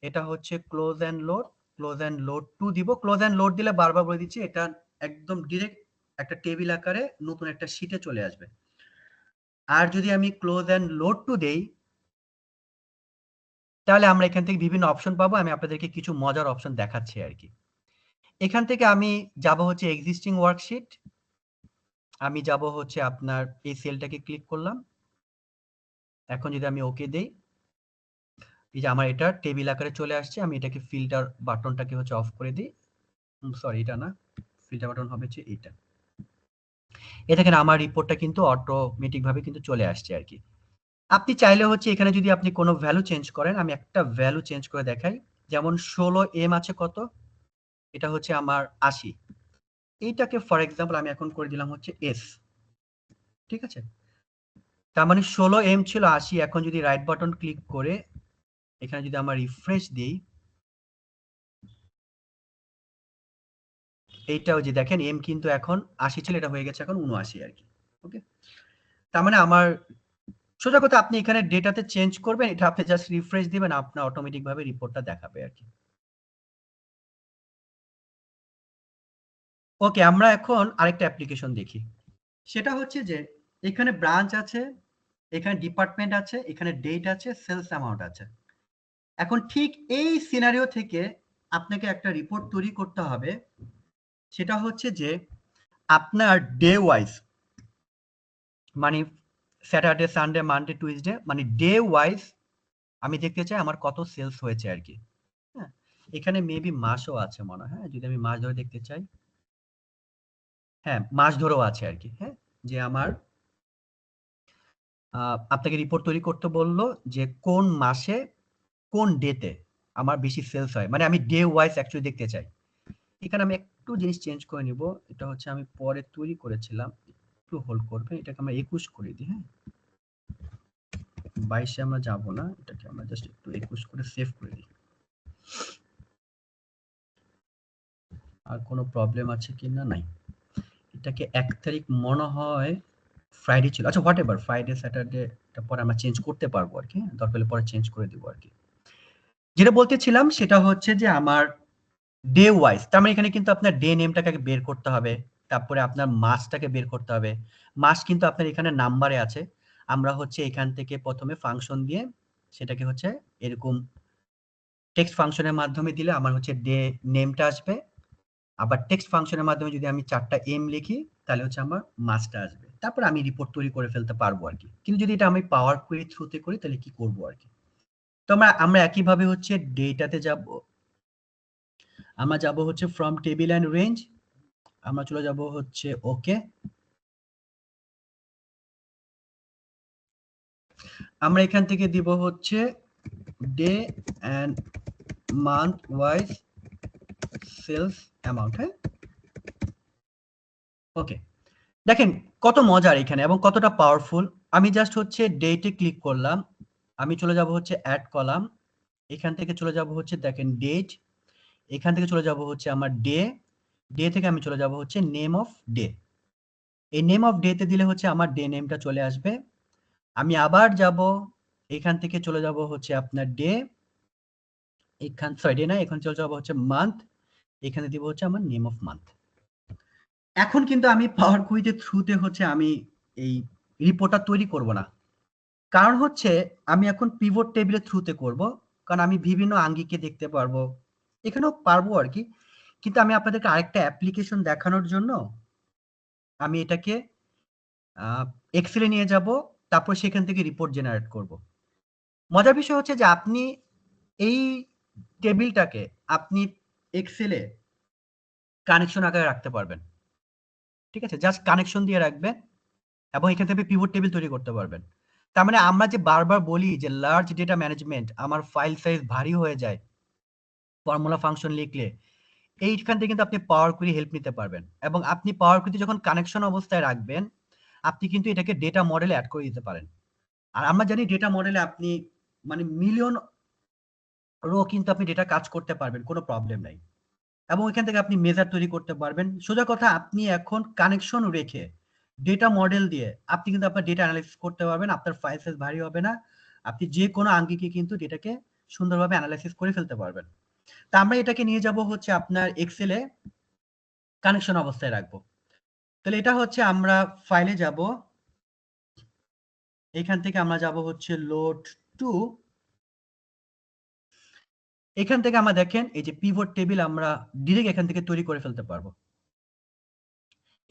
এটা হচ্ছে close and load, close and load টু দিব। ক্লোজ অ্যান্ড লোড দিলে বারবার বলে দিচ্ছি এটা একদম ডিরেক্ট একটা টেবিল আকারে নতুন একটা শীটে চলে আসবে। আর যদি আমি ক্লোজ অ্যান্ড লোড টু দেই তাহলে আমরা এখান থেকে বিভিন্ন অপশন পাবো। আমি আপনাদেরকে কিছু মজার অপশন দেখাচ্ছি আরকি। এখান থেকে আমি যাব হচ্ছে এক্সিস্টিং ওয়ার্কশিট। আমি যাব হচ্ছে আপনার এই সেলটাকে ক্লিক করলাম। এখন যদি আমি ওকে দেই, এই যে আমার এটা টেবিল আকারে চলে আসছে। আমি এটাকে ফিল্টার বাটনটাকে হচ্ছে অফ করে দিই। সরি এটা না। ফিল্টার বাটন হবে হচ্ছে এইটা। এ দেখেন আমার রিপোর্টটা কিন্তু অটোমেটিক ভাবে কিন্তু চলে আসছে আরকি। আপনি চাইলে হচ্ছে এখানে যদি আপনি কোনো ভ্যালু চেঞ্জ করেন, আমি একটা ভ্যালু চেঞ্জ করে দেখাই। যেমন 16 এম আছে কত? এটা হচ্ছে আমার 80। এইটাকে ফর এক্সাম্পল আমি এখন করে দিলাম হচ্ছে এস। ঠিক আছে? তার মানে 16 এম ছিল 80, এখন যদি রাইট বাটন ক্লিক করে এখানে যদি আমরা রিফ্রেশ দেই, এইটাও যে দেখেন এম কিন্তু এখন 80 ছিল, এটা হয়ে গেছে এখন 79 আরকি। ওকে? তার মানে আমার সোজা কথা আপনি এখানে ডেটাতে চেঞ্জ করবেন, এটা আপনি জাস্ট রিফ্রেশ দিবেন, আপনার অটোমেটিক ভাবে রিপোর্টটা দেখাবে আরকি। ওকে, আমরা এখন আরেকটা অ্যাপ্লিকেশন দেখি। সেটা হচ্ছে যে এখানে ব্রাঞ্চ আছে, এখানে ডিপার্টমেন্ট আছে, এখানে ডেট আছে, সেলস অ্যামাউন্ট আছে। এখন ঠিক এই সিনারিও থেকে আপনাকে একটা রিপোর্ট তৈরি করতে হবে। সেটা হচ্ছে যে আপনার ডে ওয়াইজ, মানে স্যাটারডে, সানডে, মানডে, টুইসডে, মানে ডে ওয়াইজ আমি দেখতে চাই আমার কত সেলস হয়েছে আরকি। হ্যাঁ? এখানে মেবি মাসও আছে মনে হয়। হ্যাঁ? যদি আমি মাস ধরে দেখতে চাই। হ্যাঁ, মাস ধরেও আছে আরকি। হ্যাঁ? যে আমার আপনাকে রিপোর্ট তৈরি করতে বলল যে কোন মাসে, কোন ডেতে আমার বেশি সেলস হয়। মানে আমি ডে ওয়াইজ অ্যাকচুয়ালি দেখতে চাই। এখানে আমি একটু জিনিস চেঞ্জ করে নিব। এটা হচ্ছে আমি পরে তৈরি করেছিলাম। একটু হোল্ড করবেন। এটাকে আমরা 21 করে দিই, হ্যাঁ? 22 এ আমরা যাব না। এটাকে আমরা জাস্ট একটু 21 করে সেভ করে দিই। আর কোনো প্রবলেম আছে কিনা? নাই। এটাকে ১ তারিখ মনে হয় ফ্রাইডে ছিল। আচ্ছা হোয়াটএভার, ফ্রাইডে, স্যাটারডে টা পরে আমরা চেঞ্জ করতে পারবো আরকি, হ্যাঁ? দরকার হলে পরে চেঞ্জ করে দিব আরকি। যেটা বলতেছিলাম সেটা হচ্ছে যে আমার ডে ওয়াইজ, তার মানে এখানে কিন্তু আপনার ডে নেমটাকে আগে বের করতে হবে। তারপরে আপনার মাসটাকে বের করতে হবে। মাস কিন্তু আপনার এখানে নাম্বারে আছে। আমরা হচ্ছে এখান থেকে ১ম এ ফাংশন দিয়ে সেটাকে হচ্ছে এরকম টেক্সট ফাংশনের মাধ্যমে দিলে আমার হচ্ছে ডে নেমটা আসবে। আবার টেক্সট ফাংশনের মাধ্যমে যদি আমি ৪ টা এম লিখি তাহলে হচ্ছে আমার মাসটা আসবে। তারপরে আমি রিপোর্ট তৈরি করে ফেলতে পারবো আরকি। কিন্তু যদি এটা আমি পাওয়ার কুয়েরি থ্রুতে করি তাহলে কি করব আরকি? তো আমরা একইভাবে হচ্ছে ডেটাতে যাব। আমরা যাব হচ্ছে ফ্রম টেবিল অ্যান্ড রেঞ্জ। আমরা চলে যাব হচ্ছে ওকে। আমরা এখান থেকে দিব হচ্ছে day and month wise sales amount, হ্যাঁ? ওকে। দেখেন কত মজার এখানে এবং কতটা পাওয়ারফুল। আমি জাস্ট হচ্ছে ডেটে ক্লিক করলাম। আমি চলে যাব হচ্ছে এড কলাম। এখান থেকে চলে যাব হচ্ছে দেখেন ডেট। এখান থেকে চলে যাব হচ্ছে আমার ডে। ডে থেকে আমি চলে যাব হচ্ছে নেম অফ ডে। এই নেম অফ ডে তে দিলে হচ্ছে আমার ডে নেমটা চলে আসবে। আমি আবার যাব, এখান থেকে চলে যাব হচ্ছে আপনার ডে, ডে না, এখন চলে যাব হচ্ছে মান্থ, এখানে দিব হচ্ছে আমার নেম অফ মান্থ। এখন কিন্তু আমি পাওয়ার কুইজের থ্রুতে হচ্ছে আমি এই রিপোর্টটা তৈরি করব না, কারণ হচ্ছে আমি এখন পিভট টেবিলের থ্রুতে করব, কারণ আমি বিভিন্ন আঙ্গিকে দেখতে পারবো, এখানেও পারবো আর কি। কিন্তু আমি আপনাদেরকে আরেকটা অ্যাপ্লিকেশন দেখানোর জন্য আমি এটাকে এক্সেলে নিয়ে যাব, তারপর সেখান থেকে রিপোর্ট জেনারেট করব। মজার বিষয় হচ্ছে যে আপনি এই টেবিলটাকে আপনি এক্সেলে কানেকশন আকারে রাখতে পারবেন, ঠিক আছে? জাস্ট কানেকশন দিয়ে রাখবেন এবং এখান থেকে পিভট টেবিল তৈরি করতে পারবেন। তার মানে আমরা যে বারবার বলি যে লার্জ ডেটা ম্যানেজমেন্ট, আমার ফাইল সাইজ ভারী হয়ে যায় ফর্মুলা ফাংশন লিখলে, এইখান থেকে কিন্তু আপনি পাওয়ার কুইরি হেল্প নিতে পারবেন। এবং আপনি পাওয়ার কুইরি যখন কানেকশন অবস্থায় রাখবেন, আপনি কিন্তু এটাকে ডেটা মডেলে অ্যাড করে দিতে পারেন। আর আমরা জানি ডেটা মডেলে আপনি মানে মিলিয়ন রো কিন্তু আপনি ডেটা কাজ করতে পারবেন, কোনো প্রবলেম নাই। এবং এখান থেকে আপনি মেজার তৈরি করতে পারবেন। সোজা কথা, আপনি এখন কানেকশন রেখে ডেটা মডেল দিয়ে আপনি কিন্তু আপনার ডেটা অ্যানালাইসিস করতে পারবেন। আপনার ফাইল সাইজ ভারী হবে না, আপনি যে কোনো আঙ্গিকে কিন্তু ডেটাকে সুন্দরভাবে অ্যানালাইসিস করে ফেলতে পারবেন। তা আমরা এটাকে নিয়ে যাব হচ্ছে আপনার এক্সেলে কানেকশন অবস্থায় রাখবো। তাহলে এটা হচ্ছে আমরা ফাইলে যাব, এখান থেকে আমরা যাব হচ্ছে লোড টু, এখান থেকে আমরা দেখেন এই যে পিভট টেবিল আমরা ডিরেক্ট এখান থেকে তৈরি করে ফেলতে পারবো।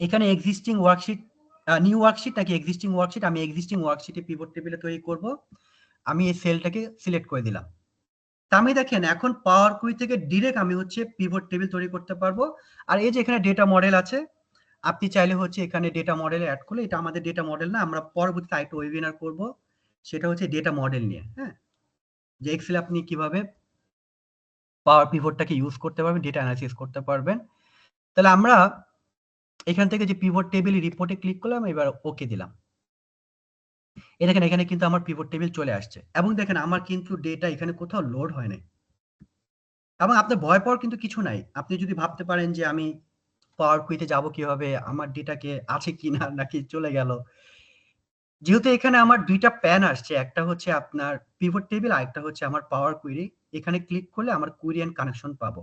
এখানে এক্সিস্টিং ওয়ার্কশিট, নিউ ওয়ার্কশিট নাকি এক্সিস্টিং ওয়ার্কশিট, আমি এক্সিস্টিং ওয়ার্কশিটে পিভট টেবিলে তৈরি করব। আমি এই সেলটাকে সিলেক্ট করে দিলাম। তা আমি দেখেন এখন পাওয়ার কুই থেকে ডিরেক্ট আমি হচ্ছে পিভট টেবিল তৈরি করতে পারবো। আর এই যে এখানে ডেটা মডেল আছে, আপনি চাইলে হচ্ছে এখানে ডেটা মডেল অ্যাড করলে, এটা আমাদের ডেটা মডেল না, আমরা পরবর্তীতে আরেকটা ওয়েবিনার করব, সেটা হচ্ছে ডেটা মডেল নিয়ে, হ্যাঁ, যে এক্সেল আপনি কিভাবে পাওয়ার পিভটটাকে ইউজ করতে পারবেন, ডেটা অ্যানালাইসিস করতে পারবেন। তাহলে আমরা এখান থেকে যে পিভট টেবিল রিপোর্টে ক্লিক করলাম, এবার ওকে দিলাম। এই দেখেন এখানে কিন্তু আমার পিভট টেবিল চলে আসছে এবং দেখেন আমার কিন্তু ডেটা এখানে কোথাও লোড হয় নাই। এবং আপনার ভয় পাওয়ার কিন্তু কিছু নাই। আপনি যদি ভাবতে পারেন যে আমি পাওয়ার কুইতে যাব কিভাবে, আমার ডেটাকে আছে কিনা নাকি চলে গেল। যেহেতু এখানে আমার ২ টা প্যান আসছে, একটা হচ্ছে আপনার পিভট টেবিল, আরেকটা হচ্ছে আমার পাওয়ার কুয়েরি। এখানে ক্লিক করলে আমার কুয়েরি এন্ড কানেকশন পাবো।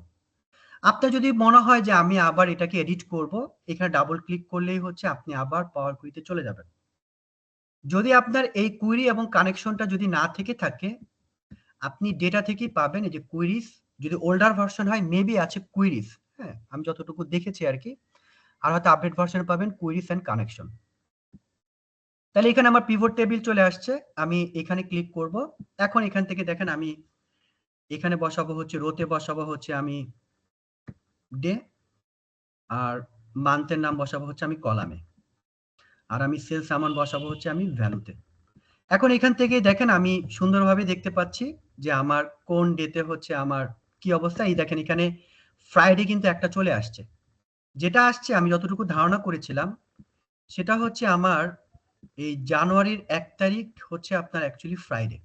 আপনার যদি মনে হয় যে আমি আবার এটাকে এডিট করব, এখানে ডাবল ক্লিক করলেই হচ্ছে আপনি আবার পাওয়ার কুইতে চলে যাবেন। যদি আপনার এই কুয়েরি এবং কানেকশনটা যদি না থেকে থাকে, আপনি ডেটা থেকেই পাবেন এই যে কুইরিজ, যদি ওল্ডার ভার্সন হয় মেবি আছে কুইরিজ, হ্যাঁ? আমি যতটুকু দেখেছি আরকি। আর হয়তো আপডেট ভার্সনে পাবেন কুইরিজ এন্ড কানেকশন। তাহলে এখানে আমার পিভট টেবিল চলে আসছে। আমি এখানে ক্লিক করব। এখন এখান থেকে দেখেন আমি এখানে বসাবো হচ্ছে রোতে বসাবো হচ্ছে আমি ডে, আর মান্থের নাম বসাবো হচ্ছে আমি কলামে। আর আমি সেলস অ্যামাউন্ট বসাবো হচ্ছে আমি ভ্যালুতে। এখন এখান থেকে দেখেন আমি সুন্দরভাবে দেখতে পাচ্ছি যে আমার কোন ডেতে হচ্ছে আমার কি অবস্থা। এই দেখেন এখানে ফ্রাইডে কিন্তু একটা চলে আসছে। যেটা আসছে আমি যতটুকু ধারণা করেছিলাম, সেটা হচ্ছে আমার এই জানুয়ারির ১ তারিখ হচ্ছে আপনার অ্যাকচুয়ালি ফ্রাইডে।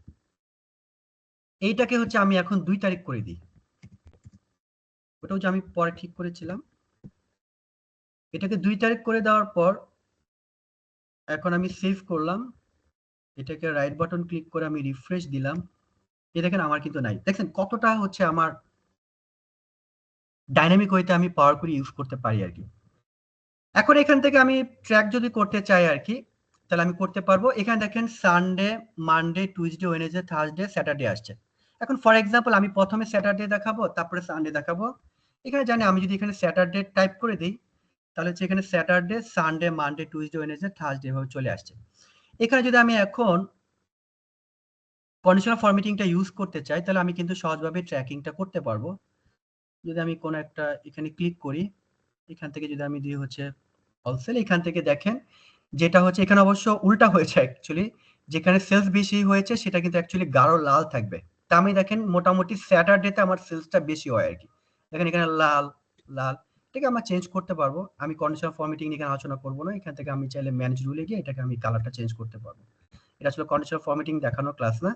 এইটাকে হচ্ছে আমি এখন ২ তারিখ করে দিই। ওটাও যে আমি পরে ঠিক করেছিলাম। এটাকে ২ তারিখ করে দেওয়ার পর এখন আমি সেভ করলাম। এটাকে রাইট বাটন ক্লিক করে আমি রিফ্রেশ দিলাম। এই দেখেন আমার কিন্তু নাই। দেখছেন কতটা হচ্ছে আমার ডাইনামিক ওয়েতে আমি পাওয়ার কুয়েরি ইউজ করতে পারি আরকি। এখন এখান থেকে আমি ট্র্যাক যদি করতে চাই আরকি, তাহলে আমি করতে পারবো। এখানে দেখেন Sunday, Monday, Tuesday, Wednesday, Thursday, Saturday আসছে। এখন ফর এক্সাম্পল আমি ১ম এ স্যাটারডে দেখাবো, তারপরে সানডে দেখাবো। এখানে জানি আমি যদি এখানে স্যাটারডে টাইপ করে দেই, তাহলে হচ্ছে এখানে Saturday, Sunday, Monday, Tuesday, Wednesday, Thursday এভাবে চলে আসছে। এখানে যদি আমি এখন কন্ডিশনাল ফরম্যাটিংটা ইউজ করতে চাই, তাহলে আমি কিন্তু সহজভাবে ট্র্যাকিংটা করতে পারবো। যদি আমি কোনো একটা এখানে ক্লিক করি, এখান থেকে যদি আমি দিই হচ্ছে অল সেল, এখান থেকে দেখেন যেটা হচ্ছে এখানে অবশ্য উল্টা হয়েছে অ্যাকচুয়ালি। যেখানে সেলস বেশি হয়েছে সেটা কিন্তু অ্যাকচুয়ালি গাঢ় লাল থাকবে। তা আমি দেখেন মোটামুটি স্যাটারডেতে আমার সেলসটা বেশি হয় আরকি। দেখেন এখানে লাল, লাল। এটাকে আমরা চেঞ্জ করতে পারবো। আমি কন্ডিশনাল ফরম্যাটিং নিয়ে এখানে আলোচনা করব না। এখান থেকে আমি চাইলে ম্যানেজ রুলে গিয়ে এটাকে আমি কালারটা চেঞ্জ করতে পারবো। এটা আসলে কন্ডিশনাল ফরম্যাটিং দেখানোর ক্লাস না।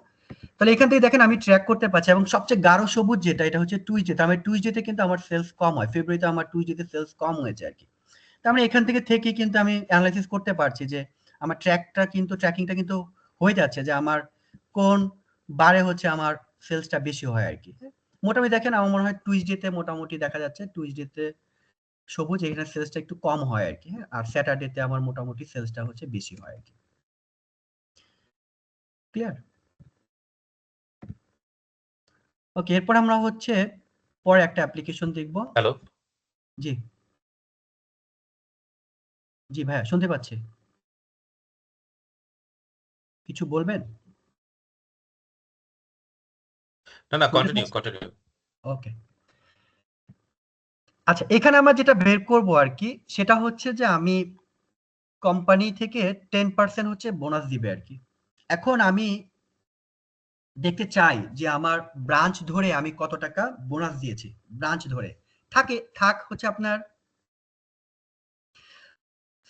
তাহলে এখান থেকে দেখেন আমি ট্র্যাক করতে পারছি এবং সবচেয়ে গাঢ় সবুজ যেটা, এটা হচ্ছে টুইসডে। তার মানে টুইসডেতে কিন্তু আমার সেলস কম হয়। ফেব্রুয়ারিতে আমার টুইসডেতে সেলস কম হয়েছে আরকি। তার মানে এখান থেকে কিন্তু আমি অ্যানালাইসিস করতে পারছি যে আমার ট্র্যাকিংটা কিন্তু হয়ে যাচ্ছে যে আমার কোন বারে হচ্ছে আমার সেলসটা বেশি হয় আর কি। মোটামুটি দেখেন আমার মনে হয় টুইসডেতে মোটামুটি দেখা যাচ্ছে টুইসডেতে সবুজ, এখানে সেলসটা একটু কম হয় আর কি। আর স্যাটারডেতে আমার মোটামুটি সেলসটা হচ্ছে বেশি হয় আর কি। ক্লিয়ার? ওকে, এরপর আমরা হচ্ছে পরে একটা অ্যাপ্লিকেশন দেখব। হ্যালো, জি জি ভাইয়া শুনতে পাচ্ছি, কিছু বলবেন? না শুনতে কন্টিনিউ পাচ্ছেন? কন্টিনিউ। ওকে, আচ্ছা এখানে আমরা যেটা বের করব আর কি সেটা হচ্ছে যে আমি কোম্পানি থেকে 10% হচ্ছে বোনাস দিবে আর কি। এখন আমি দেখতে চাই যে আমার ব্রাঞ্চ ধরে আমি কত টাকা বোনাস দিয়েছি, ব্রাঞ্চ ধরে থাক হচ্ছে আপনার,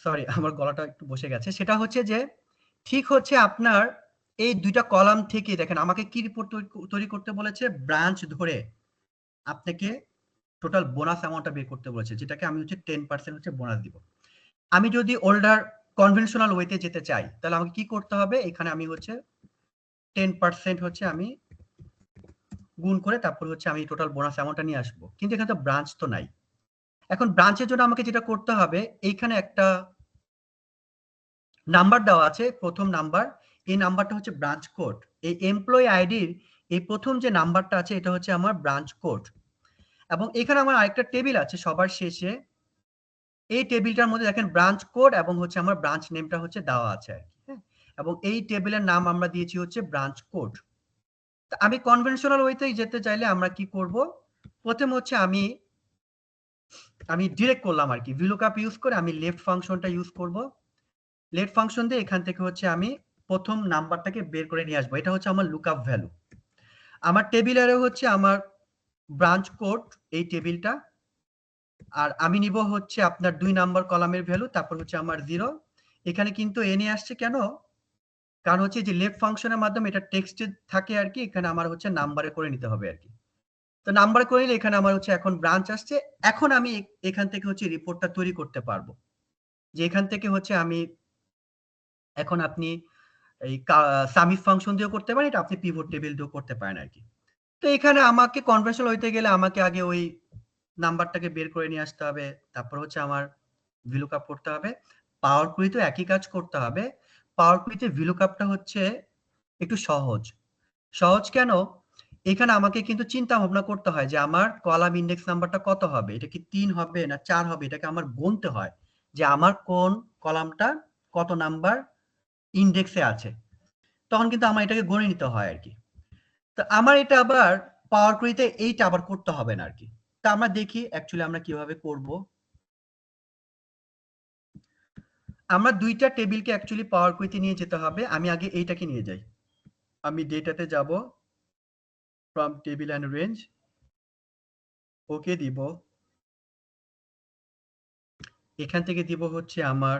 সরি আমার গলাটা একটু বসে গেছে, সেটা হচ্ছে যে ঠিক হচ্ছে আপনার এই দুইটা কলাম থেকে দেখেন আমাকে কি রিপোর্ট তৈরি করতে বলেছে, ব্রাঞ্চ ধরে আপনাকে টোটাল বোনাস অ্যামাউন্টটা বের করতে বলেছে, যেটাকে আমি হচ্ছে 10% হচ্ছে বোনাস দিব। আমি যদি ওল্ডার কনভেনশনাল ওয়েতে যেতে চাই তাহলে আমাকে কি করতে হবে, এখানে আমি হচ্ছে 10% হচ্ছে আমি গুণ করে তারপর হচ্ছে আমি টোটাল বোনাস অ্যামাউন্টটা নিয়ে আসবো, কিন্তু এখানে তো ব্রাঞ্চ তো নাই। এখন ব্রাঞ্চের জন্য আমাকে যেটা করতে হবে, এইখানে একটা নাম্বার দেওয়া আছে, প্রথম নাম্বার, এই নাম্বারটা হচ্ছে ব্রাঞ্চ কোড। এই এমপ্লয়ি আইডির এই প্রথম যে নাম্বারটা আছে এটা হচ্ছে আমার ব্রাঞ্চ কোড। এবং এখানে আমার আরেকটা টেবিল আছে সবার শেষে, এই টেবিলটার মধ্যে দেখেন ব্রাঞ্চ কোড এবং হচ্ছে আমার ব্রাঞ্চ নেমটা হচ্ছে দেওয়া আছে আর কি, হ্যাঁ? এবং এই টেবিলের নাম আমরা দিয়েছি হচ্ছে ব্রাঞ্চ কোড। আমি কনভেনশনাল ওয়েতে যেতে চাইলে আমরা কি করব, প্রথম হচ্ছে আমি ডিরেক্ট করলাম আর কি, ভিলুকআপ ইউজ করে আমি লেফট ফাংশনটা ইউজ করব। লেফট ফাংশন দিয়ে এখান থেকে হচ্ছে আমি প্রথম নাম্বারটাকে বের করে নিয়ে আসবো, এটা হচ্ছে আমার লুকআপ ভ্যালু। আমার টেবিলেরও হচ্ছে আমার ব্রাঞ্চ কোড এই টেবিলটা, আর আমি নিব হচ্ছে আপনার 2 নাম্বার কলামের ভ্যালু, তারপর হচ্ছে আমার 0। এখানে কিন্তু এনে আসছে কেন, কারণ হচ্ছে যে লেফট ফাংশনের মাধ্যমে এটা টেক্সটে থাকে আর কি, এখানে আমার হচ্ছে নাম্বারে করে নিতে হবে আর কি। তো নাম্বার করে নিলে এখানে আমার হচ্ছে এখন ব্রাঞ্চ আসছে। এখন আমি এখান থেকে হচ্ছে রিপোর্টটা তৈরি করতে পারবো, যে এখান থেকে হচ্ছে আমি এখন আপনি এই সামিফ ফাংশন দিয়েও করতে পারেন, এটা আপনি পিভট টেবিল দিয়েও করতে পারেন আর কি। তো এখানে আমাকে কনভেনশনাল হইতে গেলে আমাকে আগে ওই নাম্বারটাকে বের করে নিয়ে আসতে হবে, তারপর হচ্ছে আমার ভিলুকআপ করতে হবে। পাওয়ার কুইতেও একই কাজ করতে হবে। পাওয়ার কুইতে ভিলুকআপটা হচ্ছে একটু সহজ কেন, এখানে আমাকে কিন্তু চিন্তা ভাবনা করতে হয় যে আমার কলাম ইন্ডেক্স নাম্বারটা কত হবে, এটা কি 3 হবে না 4 হবে, এটাকে আমার গুনতে হয় যে আমার কোন কলামটা কত নাম্বার ইন্ডেক্সে আছে, তখন কিন্তু আমার এটাকে গণে নিতে হয় আর কি। তো আমার এটা আবার পাওয়ার কুইতে এইটা আবার করতে হবে না আর কি। তা আমরা দেখি অ্যাকচুয়ালি আমরা কিভাবে করব। আমরা দুইটা টেবিলকে অ্যাকচুয়ালি পাওয়ার কুইতে নিয়ে যেতে হবে। আমি আগে এইটাকে নিয়ে যাই, আমি ডেটাতে যাব, ফ্রম টেবিল অ্যান্ড রেঞ্জ, ওকে দিব, এখান থেকে দিব হচ্ছে আমার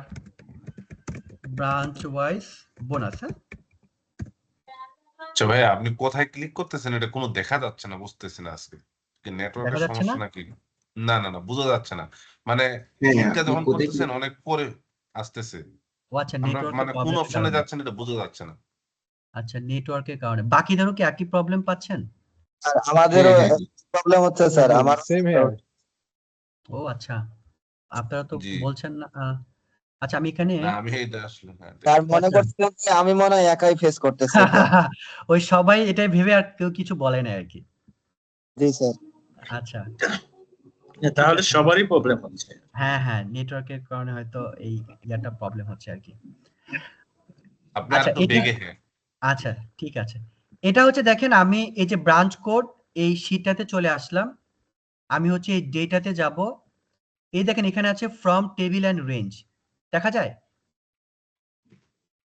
ব্রাঞ্চ ওয়াইজ বোনাস। হ্যাঁ, আচ্ছা ভাই, আপনি কোথায় ক্লিক করতেছেন এটা কোনো দেখা যাচ্ছে না, বুঝতেছি না আজকে কি দেখা নেটওয়ার্কের যাচ্ছে না? সমস্যা নাকি? না না না, বোঝা যাচ্ছে না। মানে হ্যাঁ, ক্লিকটা আপনি যখন কোথায় করতেছেন অনেক পরে আসতেছে। ও আচ্ছা, আমরা নেটওয়ার্কের মানে কোন প্রবলেমের অপশনে কারণে। যাচ্ছেন এটা বোঝা যাচ্ছে না। আচ্ছা, নেটওয়ার্কের কারণে। বাকিদেরও কি একই প্রবলেম পাচ্ছেন? আর আমাদেরও হ্যাঁ হ্যাঁ প্রবলেম হচ্ছে স্যার, আমার সেম হেয়ার। ও আচ্ছা, আপনারা তো জি, বলছেন না। আচ্ছা আমি এখানে না আমি এটা আসলে হ্যাঁ স্যার মনে আচ্ছা করছিলাম যে আমি মনে হয় একাই ফেস করতেছি এটা। ওই সবাই এটাই ভেবে আর কেউ কিছু বলে না আর কি। জি স্যার। আচ্ছা ঠিক তাহলে আছে। সবারই প্রবলেম হচ্ছে। হ্যাঁ নেটওয়ার্কের কারণে হয়তো এই ইয়াটা প্রবলেম হচ্ছে আর কি। আপনি আর আচ্ছা একটু এটা, বেগে। হ্যাঁ আচ্ছা ঠিক আছে। এটা হচ্ছে দেখেন আমি এই যে ব্রাঞ্চ কোড এই শীটটাতে চলে আসলাম, আমি হচ্ছে এই ডেটাতে যাব, এই দেখেন এখানে আছে ফ্রম টেবিল অ্যান্ড রেঞ্জ, দেখা যায়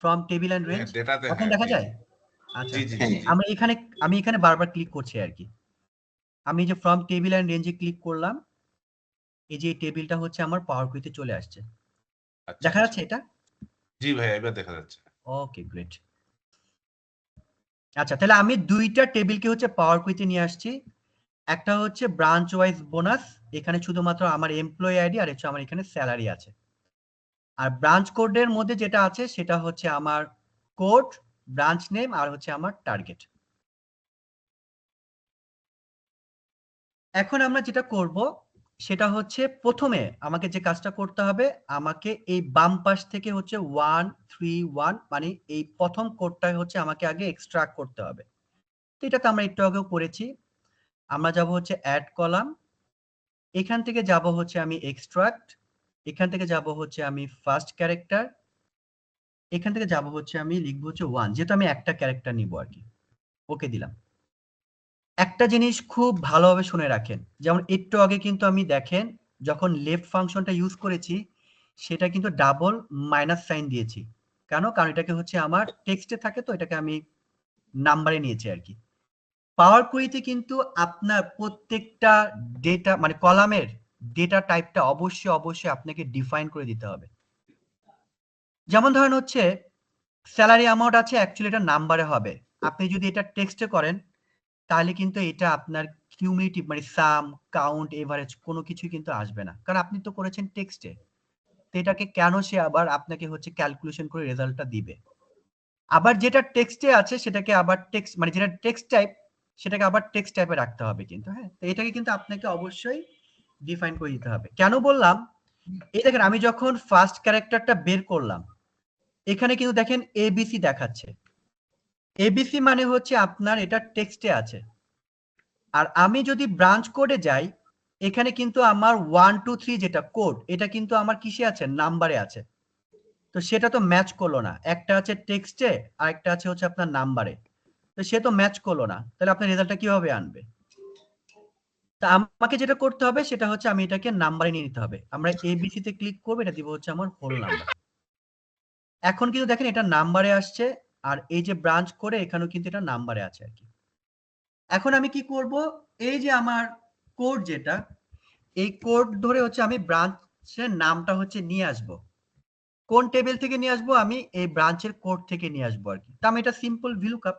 ফ্রম টেবিল অ্যান্ড হ্যাঁ রেঞ্জ, ডেটাতে, এখন হ্যাঁ দেখা জি যায়। জি আচ্ছা জি জি হ্যাঁ জি জি। আমি এখানে বারবার ক্লিক করছি আর কি। আমি যে ফ্রম টেবিল অ্যান্ড রেঞ্জে ক্লিক করলাম, এই যে টেবিলটা হচ্ছে আমার পাওয়ার কুইতে চলে আসছে, আচ্ছা দেখা আচ্ছা, যাচ্ছে এটা? জি ভাই এবার দেখা যাচ্ছে। Okay great. আচ্ছা তাহলে আমি দুইটা টেবিলকে হচ্ছে পাওয়ার কুইতে নিয়ে আসছি, একটা হচ্ছে ব্রাঞ্চ ওয়াইজ বোনাস, এখানে শুধুমাত্র আমার এমপ্লয়ি আইডি আর হচ্ছে আমার এখানে স্যালারি আছে। আর ব্রাঞ্চ কোডের মধ্যে যেটা আছে সেটা হচ্ছে আমার কোড, ব্রাঞ্চ নেম আর হচ্ছে আমার টার্গেট। এখন আমরা যেটা করব সেটা হচ্ছে প্রথমে আমাকে যে কাজটা করতে হবে, আমাকে এই বাম পাশ থেকে হচ্ছে 131 মানে এই প্রথম কোডটাই হচ্ছে আমাকে আগে এক্সট্রাক্ট করতে হবে। তো এটা তো আমরা একটু আগেও করেছি। আমরা যাব হচ্ছে অ্যাড কলাম, এখান থেকে যাব হচ্ছে আমি এক্সট্রাক্ট, এখান থেকে যাব হচ্ছে আমি ফার্স্ট ক্যারেক্টার, এখান থেকে যাব হচ্ছে আমি লিখবো হচ্ছে 1, যেহেতু আমি একটা ক্যারেক্টার নিব আর কি। ওকে দিলাম। একটা জিনিস খুব ভালোভাবে শুনে রাখেন, যেমন একটু আগে কিন্তু আমি দেখেন যখন লেফট ফাংশনটা ইউজ করেছি সেটা কিন্তু ডাবল মাইনাস সাইন দিয়েছি। কেন? কারণ এটাকে হচ্ছে আমার টেক্সটে থাকে, তো এটাকে আমি নাম্বারে নিয়েছি আর কি। পাওয়ার কুইতে কিন্তু আপনার প্রত্যেকটা ডেটা মানে কলামের ডেটা টাইপটা অবশ্যই আপনাকে ডিফাইন করে দিতে হবে। যেমন ধরেন হচ্ছে স্যালারি অ্যামাউন্ট আছে, অ্যাকচুয়ালি এটা নাম্বারে হবে। আপনি যদি এটা টেক্সটে করেন তাহলে কিন্তু এটা আপনার কিউমুলেটিভ মানে সাম, কাউন্ট, এভারেজ কোনো কিছুই কিন্তু আসবে না, কারণ আপনি তো করেছেন টেক্সটে। তো এটাকে কেন সে আবার আপনাকে হচ্ছে ক্যালকুলেশন করে রেজাল্টটা দিবে? আবার যেটা টেক্সটে আছে সেটাকে আবার টেক্সট মানে যেটা টেক্সট টাইপ সেটাকে আবার টেক্সট টাইপে রাখতে হবে কিন্তু, হ্যাঁ। তো এটাকে কিন্তু আপনাকে অবশ্যই ডিফাইন করে দিতে হবে। কেন বললাম? এই দেখেন আমি যখন ফার্স্ট ক্যারেক্টারটা বের করলাম, এখানে কিন্তু দেখেন এবিসি দেখাচ্ছে। এবিসি মানে হচ্ছে আপনার এটা টেক্সটে আছে। আর আমি যদি ব্রাঞ্চ কোডে যাই, এখানে কিন্তু আমার 1 2 3 যেটা কোড, এটা কিন্তু আমার কিসে আছে? নাম্বারে আছে। তো সেটা তো ম্যাচ করলো না। একটা আছে টেক্সটে আর একটা আছে হচ্ছে আপনার নাম্বারে। তো সে তো ম্যাচ করলো না, তাহলে আপনার রেজাল্টটা কিভাবে আনবে? তা আমাকে যেটা করতে হবে সেটা হচ্ছে আমি এটাকে নাম্বারে নিয়ে নিতে হবে। আমরা এবিসি তে ক্লিক করব, এটা দিব হচ্ছে আমার হোল নাম্বার। এখন কিন্তু দেখেন এটা নাম্বারে আসছে, আর এই যে ব্রাঞ্চ করে এখানেও কিন্তু এটা নাম্বারে আছে আর কি। এখন আমি কি করব? এই যে আমার কোড যেটা, এই কোড ধরে হচ্ছে আমি ব্রাঞ্চের নামটা হচ্ছে নিয়ে আসব। কোন টেবিল থেকে নিয়ে আসবো? আমি এই ব্রাঞ্চের কোড থেকে নিয়ে আসবো আর কি। তো আমি এটা সিম্পল ভিলুকআপ।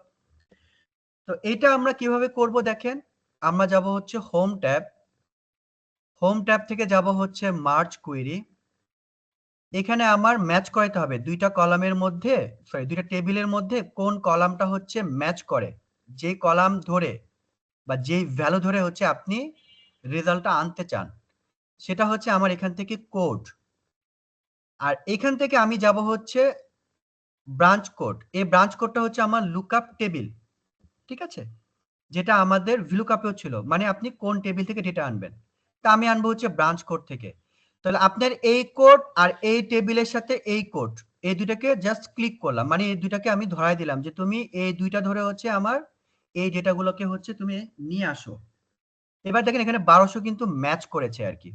তো এটা আমরা কিভাবে করব দেখেন, আমরা যাব হচ্ছে হোম ট্যাব, হোম ট্যাব থেকে যাব হচ্ছে মার্জ কুয়েরি। এখানে আমার ম্যাচ করাইতে হবে দুইটা কলামের মধ্যে, সরি দুইটা টেবিলের মধ্যে কোন কলামটা হচ্ছে ম্যাচ করে, যে কলাম ধরে বা যেই ভ্যালু ধরে হচ্ছে আপনি রেজাল্টটা আনতে চান, সেটা হচ্ছে আমার এখান থেকে কোড। আর এখান থেকে আমি যাব হচ্ছে ব্রাঞ্চ কোড। এই ব্রাঞ্চ কোডটা হচ্ছে আমার লুকআপ টেবিল, ঠিক আছে, যেটা আমাদের ভিলুকআপেও ছিল, মানে আপনি কোন টেবিল থেকে ডেটা আনবেন। তা আমি আনবো হচ্ছে ব্রাঞ্চ কোড থেকে। তাহলে আপনার এই কোড আর এই টেবিলের সাথে এই কোড, এই দুইটাকে জাস্ট ক্লিক করলাম, মানে এই দুইটাকে আমি ধরাই দিলাম যে তুমি এই দুইটা ধরে হচ্ছে আমার এই ডেটাগুলোকে হচ্ছে তুমি নিয়ে আসো। এবার দেখেন এখানে 1200 কিন্তু ম্যাচ করেছে আর কি।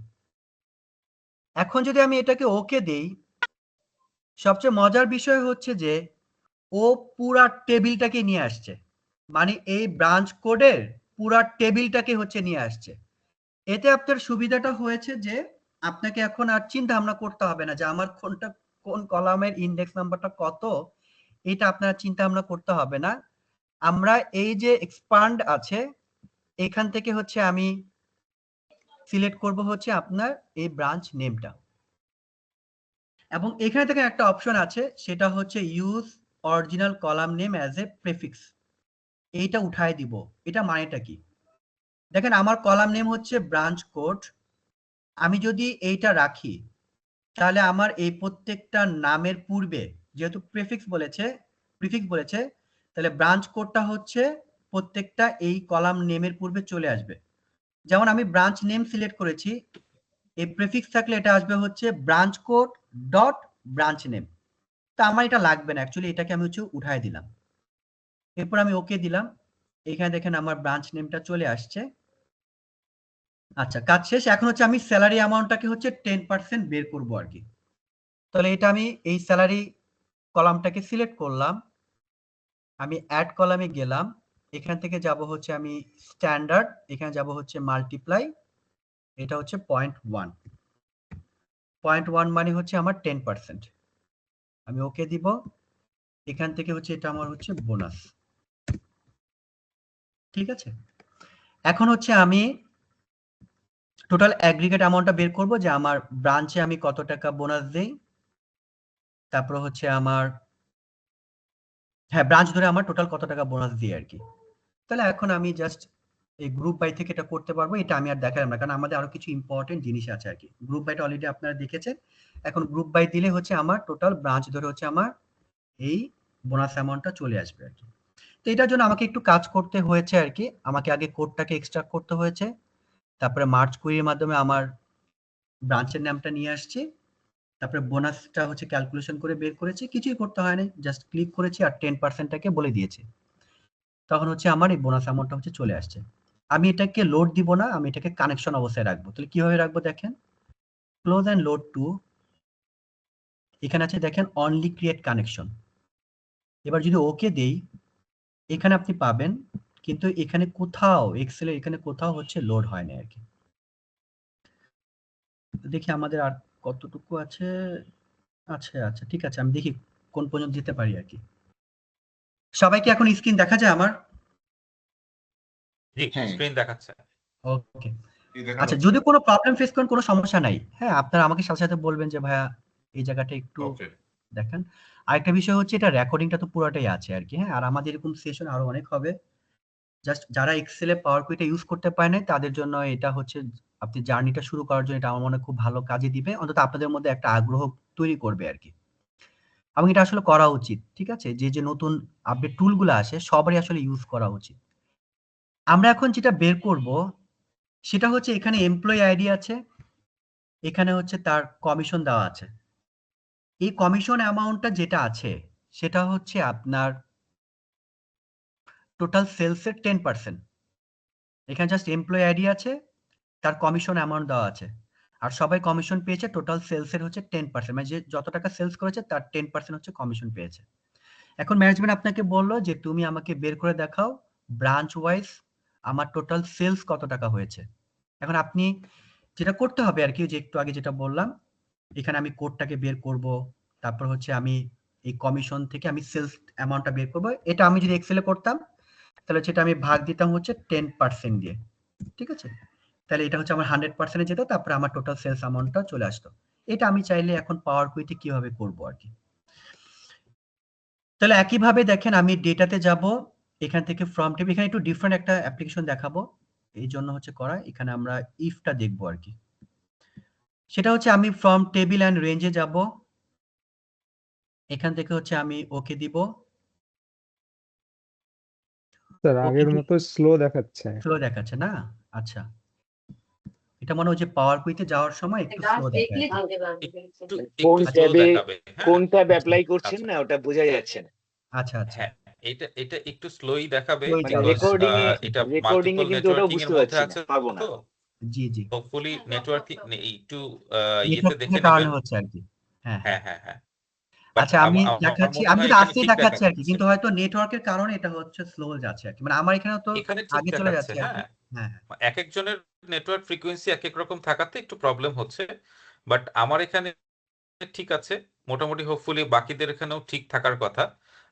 এখন যদি আমি এটাকে ওকে দেই, সবচেয়ে মজার বিষয় হচ্ছে যে ও পুরা টেবিলটাকে নিয়ে আসছে, মানে এই ব্রাঞ্চ কোডের পুরা টেবিলটাকে হচ্ছে নিয়ে আসছে। এতে আপনার সুবিধাটা হয়েছে যে আপনাকে এখন আর চিন্তা ভাবনা করতে হবে না যে আমার কোনটা কোন কলামের ইন্ডেক্স নাম্বারটা কত, এটা আপনার চিন্তা ভাবনা করতে হবে না। আমরা এই যে এক্সপান্ড আছে, এখান থেকে হচ্ছে আমি সিলেক্ট করব হচ্ছে আপনার এই ব্রাঞ্চ নেমটা, এবং এখানে থেকে একটা অপশন আছে সেটা হচ্ছে use original column name as a prefix. এইটা উঠায় দিব। এটা মানেটা কি? দেখেন আমার কলাম নেম হচ্ছে ব্রাঞ্চ কোড, আমি যদি এইটা রাখি তাহলে আমার এই প্রত্যেকটা নামের পূর্বে যেহেতু প্রিফিক্স বলেছে, তাহলে ব্রাঞ্চ কোডটা হচ্ছে প্রত্যেকটা এই কলাম নেমের পূর্বে চলে আসবে। যেমন আমি ব্রাঞ্চ নেম সিলেক্ট করেছি, এই প্রিফিক্স থাকলে এটা আসবে হচ্ছে branch code dot branch name. তা আমার এটা লাগবে না, অ্যাকচুয়ালি এটাকে আমি হচ্ছে উঠায় দিলাম। এরপর আমি ওকে দিলাম। এখানে দেখেন আমার ব্রাঞ্চ নেমটা চলে আসছে। আচ্ছা, কাজ শেষ। এখন হচ্ছে আমি স্যালারি অ্যামাউন্টটাকে হচ্ছে 10% বের করব আর কি। তাহলে এটা আমি এই স্যালারি কলামটাকে সিলেক্ট করলাম, আমি অ্যাড কলামে গেলাম, এখান থেকে যাব হচ্ছে আমি স্ট্যান্ডার্ড, এখানে যাব হচ্ছে মাল্টিপ্লাই, এটা হচ্ছে 0.1, 0.1 মানে হচ্ছে আমার 10%। আমি ওকে দিব। এখান থেকে হচ্ছে এটা আমার হচ্ছে বোনাস, ঠিক আছে। এখন হচ্ছে আমি টোটাল অ্যাগ্রিগেট অ্যামাউন্টটা বের করব যে আমার ব্রাঞ্চে আমি কত টাকা বোনাস দেই। তারপর হচ্ছে আমার হ্যাঁ ব্রাঞ্চ ধরে আমার টোটাল কত টাকা বোনাস দিয়ে আর কি। তাহলে এখন আমি জাস্ট এই গ্রুপ বাই থেকে এটা করতে পারবো, এটা আমি আর দেখালাম না কারণ আমাদের আরো কিছু ইম্পর্টেন্ট জিনিস আছে আর কি। গ্রুপ বাইটা অলরেডি আপনারা দেখেছেন, এখন গ্রুপ বাই দিলে হচ্ছে আমার টোটাল ব্রাঞ্চ ধরে হচ্ছে আমার এই বোনাস অ্যামাউন্টটা চলে আসবে আর কি। তো এটার জন্য আমাকে একটু কাজ করতে হয়েছে আর কি, আমাকে আগে কোডটাকে এক্সট্রাক্ট করতে হয়েছে, তারপরে মার্চ কুইরির মাধ্যমে আমার ব্রাঞ্চের নামটা নিয়ে আসছি, তারপরে বোনাসটা হচ্ছে ক্যালকুলেশন করে বের করেছি, কিছুই করতে হয়নি, জাস্ট ক্লিক করেছি আর 10%টাকে বলে দিয়েছি, তখন হচ্ছে আমার এই বোনাস অ্যামাউন্টটা হচ্ছে চলে আসছে। আমি এটাকে লোড দিব না, আমি এটাকে কানেকশন অবস্থায় রাখবো। তাহলে কিভাবে রাখবো দেখেন, ক্লোজ অ্যান্ড লোড টু, এখানে আছে দেখেন অনলি ক্রিয়েট কানেকশন। এবার যদি ওকে দেই এখানে আপনি পাবেন, কিন্তু এখানে কোথাও এক্সেলের এখানে কোথাও হচ্ছে লোড হয় না আর কি। দেখি আমাদের আর কতটুকু আছে। আচ্ছা আচ্ছা ঠিক আছে, আমি দেখি কোন পর্যন্ত দিতে পারি আর কি। সবাইকে এখন স্ক্রিন দেখা যায় আমার? জি হ্যাঁ। স্ক্রিন দেখাচ্ছে। ওকে কি দেখা আচ্ছা, যাচ্ছে? যদি কোনো প্রবলেম ফেস করেন কোনো সমস্যা নাই, হ্যাঁ আপনারা আমাকে সাথে সাথে বলবেন যে ভাইয়া এই জায়গাটা একটু ওকে। দেখেন। আরেকটা বিষয় হচ্ছে এটা রেকর্ডিংটা তো পুরোটাই আছে আর কি, হ্যাঁ আর আমাদের এরকম সেশন আরো অনেক হবে। জাস্ট যারা এক্সেলে পাওয়ার পয়েন্টটা ইউজ করতে পারে না তাদের জন্য এটা হচ্ছে, আপনি জার্নিটা শুরু করার জন্য এটা আমার মনে হয় খুব ভালো কাজে দিবে, অন্তত আপনাদের মধ্যে একটা আগ্রহ তৈরি করবে আর কি। এবং এটা আসলে করা উচিত, ঠিক আছে, যে যে নতুন আপডেট টুলগুলো আসে সবারই আসলে ইউজ করা উচিত। আমরা এখন যেটা বের করব সেটা হচ্ছে এখানে এমপ্লয়ি আইডি আছে, এখানে হচ্ছে তার কমিশন দেওয়া আছে। এই কমিশন অ্যামাউন্টটা যেটা আছে সেটা হচ্ছে আপনার টোটাল সেলসের 10%। এখানে জাস্ট এমপ্লয়ি আইডি আছে, তার কমিশন অ্যামাউন্ট দেওয়া আছে, আর সবাই কমিশন পেয়েছে টোটাল সেলসের হচ্ছে 10%, মানে যে যত টাকা সেলস করেছে তার 10% হচ্ছে কমিশন পেয়েছে। এখন ম্যানেজমেন্ট আপনাকে বললো যে তুমি আমাকে বের করে দেখাও ব্রাঞ্চ ওয়াইজ আমার টোটাল সেলস কত টাকা হয়েছে। এখন আপনি যেটা করতে হবে আর কি, যে একটু আগে যেটা বললাম, এখানে আমি কোডটাকে বের করব, তারপর হচ্ছে আমি এই কমিশন থেকে আমি সেলস অ্যামাউন্টটা বের করব। এটা আমি যদি এক্সেলে করতাম তাহলে সেটা আমি ভাগ দিতাম হচ্ছে 10% দিয়ে, ঠিক আছে, তাহলে এটা হচ্ছে আমার 100% যেত, তারপরে আমার টোটাল সেলস অ্যামাউন্টটা চলে আসতো। এটা আমি চাইলে এখন পাওয়ার কুইটে কিভাবে করবো আর কি। তাহলে একইভাবে দেখেন আমি ডেটাতে যাব, এখান থেকে ফ্রম টেবিল, এখানে একটু ডিফারেন্ট একটা অ্যাপ্লিকেশন দেখাবো এই জন্য হচ্ছে করা, এখানে আমরা ইফটা দেখবো আর কি। সেটা হচ্ছে আমি ফ্রম টেবিল অ্যান্ড রেঞ্জে যাব, এখান থেকে হচ্ছে আমি ওকে দিব। স্যার আগের মতো স্লো দেখাচ্ছে। স্লো দেখাচ্ছে না? আচ্ছা, এটা মনে হয় যে পাওয়ার কুইতে যাওয়ার সময় একটু স্লো দেখায়। একটু কোন একটু slow ট্যাবে দেখাবে, হ্যাঁ? কোন ট্যাব অ্যাপ্লাই করছেন আচ্ছা। না ওটা বোঝা যাচ্ছে না। আচ্ছা আচ্ছা হ্যাঁ, এটা একটু স্লোই দেখাবে Slow-ই মানে যাবে। because, রেকর্ডিং এ এটা রেকর্ডিং এ মাল্টিপল কিন্তু ওটাও নেটওয়ার্কিং এর বুঝতে মধ্যে পারছি আছে না, পারবো না। তো জি জি হোপফুলি নেটওয়ার্কিং একটু ইয়েতে নেটওয়ার্ক দেখে কারণে নেবেন। হচ্ছে আর কি। হ্যাঁ হ্যাঁ হ্যাঁ হ্যাঁ হ্যাঁ বাট আচ্ছা আমি আমার দেখাচ্ছি, মনে আমি হয় কিন্তু এখানে আস্তেই ঠিক দেখাচ্ছি আর কি, দেখাচ্ছে। কিন্তু হয়তো নেটওয়ার্কের কারণে এটা হচ্ছে স্লো যাচ্ছে আর কি, মানে আমার এখানে তো এখানে ঠিক আগে চলে দেখাচ্ছে, যাচ্ছে আর কি। হ্যাঁ। হ্যাঁ হ্যাঁ এক একজনের নেটওয়ার্ক ফ্রিকোয়েন্সি এক এক রকম থাকাতে একটু প্রবলেম হচ্ছে, বাট আমার এখানে ঠিক আছে মোটামুটি। হোপফুলি বাকিদের এখানেও ঠিক থাকার কথা।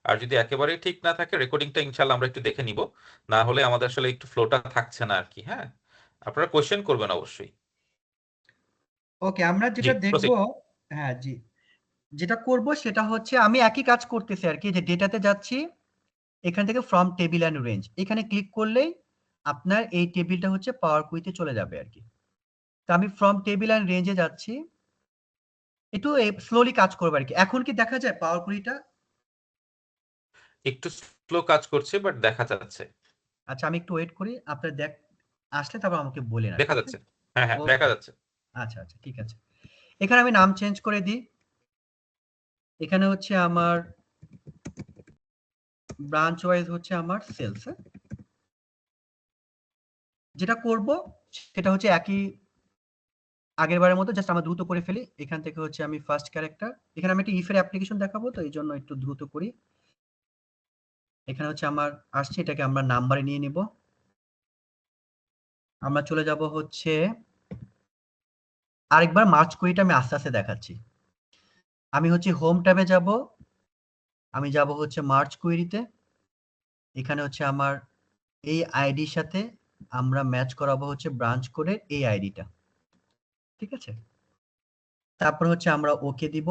আর যদি একেবারেই ঠিক না থাকে রেকর্ডিংটা ইনশাল্লাহ আমরা একটু দেখে নিব, না হলে আমাদের আসলে একটু ফ্লোটা থাকছে না আর কি। হ্যাঁ, আপনারা কোয়েশ্চেন করবেন অবশ্যই। ওকে, আমরা জি যেটা দেখবো, প্রসিড। হ্যাঁ জি, যেটা করব সেটা হচ্ছে আমি একই কাজ করতেছি আর কি, যে ডেটাতে যাচ্ছি, এখান থেকে ফ্রম টেবিল অ্যান্ড রেঞ্জ এখানে ক্লিক করলেই আপনার এই টেবিলটা হচ্ছে পাওয়ার কুইতে চলে যাবে আর কি। তো আমি ফ্রম টেবিল অ্যান্ড রেঞ্জে যাচ্ছি, একটু স্লোলি কাজ করবো আর কি। এখন কি দেখা যায় পাওয়ার কুইটা? একটু স্লো কাজ করছে বাট দেখা যাচ্ছে। আচ্ছা আমি একটু ওয়েট করি, আপনার আসলে তারপর আমাকে বলেন আর কি, দেখা okay? যাচ্ছে, হ্যাঁ হ্যাঁ Okay. দেখা যাচ্ছে। আচ্ছা আচ্ছা ঠিক আছে, এখানে আমি নাম চেঞ্জ করে দিই, এখানে হচ্ছে আমার ব্রাঞ্চ ওয়াইজ হচ্ছে আমার সেলস। যেটা করব সেটা হচ্ছে একই আগের বারের মতো, জাস্ট আমরা দ্রুত করে ফেলি। এখান থেকে হচ্ছে আমি ফার্স্ট ক্যারেক্টার, এখানে আমি একটা ইফের অ্যাপ্লিকেশন দেখাবো তো এই জন্য একটু দ্রুত করি। এখানে হচ্ছে আমার আসছে, এটাকে আমরা নাম্বারে নিয়ে নিব। আমরা চলে যাব হচ্ছে আরেকবার মার্চ কুইটা আমি আস্তে আস্তে দেখাচ্ছি। আমি হচ্ছে হোম ট্যাবে যাব, আমি যাব হচ্ছে মার্চ কুইরিতে, এখানে হচ্ছে আমার এই আইডির সাথে আমরা ম্যাচ করাবো হচ্ছে ব্রাঞ্চ কোডের এই আইডিটা, ঠিক আছে। তারপর হচ্ছে আমরা ওকে দিব।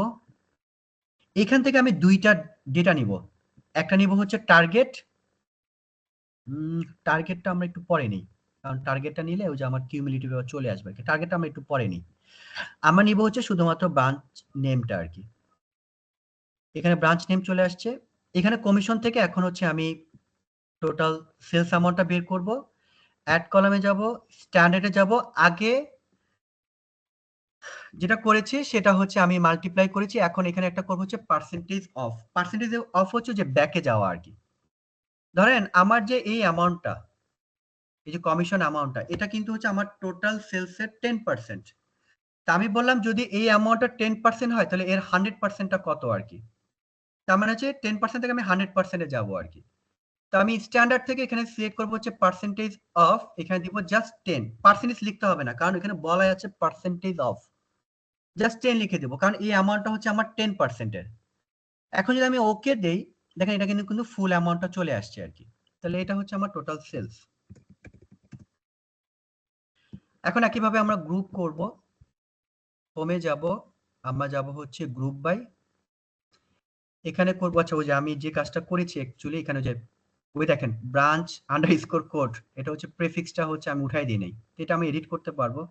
এখান থেকে আমি দুইটা ডেটা নিব, একটা নিব হচ্ছে টার্গেট, টার্গেটটা আমরা একটু পরে নিই, কারণ টার্গেটটা নিলে ওই যে আমার কিউমুলেটিভ চলে আসবে আর কি, টার্গেটটা আমরা একটু পরে নিই। আমরা নিব হচ্ছে শুধুমাত্র ব্রাঞ্চ নেমটা আর কি। এখানে ব্রাঞ্চ নেম চলে আসছে, এখানে কমিশন থেকে এখন হচ্ছে আমি টোটাল সেলস অ্যামাউন্টটা বের করব, অ্যাড কলামে যাব, স্ট্যান্ডার্ডে যাব, আগে যেটা করেছি সেটা হচ্ছে আমি মাল্টিপ্লাই করেছি, এখন এখানে একটা করব হচ্ছে পার্সেন্টেজ অফ। পার্সেন্টেজ অফ হচ্ছে যে ব্যাকে যাওয়া আর কি। ধরেন আমার যে এই অ্যামাউন্টটা, এই যে কমিশন অ্যামাউন্টটা, এটা কিন্তু হচ্ছে আমার টোটাল সেলসের 10%। তা আমি বললাম যদি এই অ্যামাউন্টটা 10% হয় তাহলে এর 100%টা কত আর কি। তার মানে হচ্ছে 10% থেকে আমি 100%-এ যাবো আর কি। তো আমি স্ট্যান্ডার্ড থেকে এখানে সিলেক্ট করবো হচ্ছে পার্সেন্টেজ অফ, এখানে দিব জাস্ট 10, পার্সেন্টেজ লিখতে হবে না কারণ এখানে বলাই আছে পার্সেন্টেজ অফ, জাস্ট 10 লিখে দেবো কারণ এই অ্যামাউন্টটা হচ্ছে আমার 10%-এর। এখন যদি আমি ওকে দেই, দেখেন এটা কিন্তু ফুল অ্যামাউন্টটা চলে আসছে আর কি। তাহলে এটা হচ্ছে আমার টোটাল সেলস। এখন একইভাবে আমরা গ্রুপ করব, হোমে যাব, আমরা যাব হচ্ছে গ্রুপ বাই, এখানে করবো আচ্ছা ওই যে আমি যে কাজটা করেছি অ্যাকচুয়ালি এখানে যে ওই দেখেন ব্রাঞ্চ আন্ডারস্কোর কোড, এটা হচ্ছে প্রেফিক্সটা হচ্ছে আমি উঠাই দিই নাই, এটা আমি এডিট করতে পারবো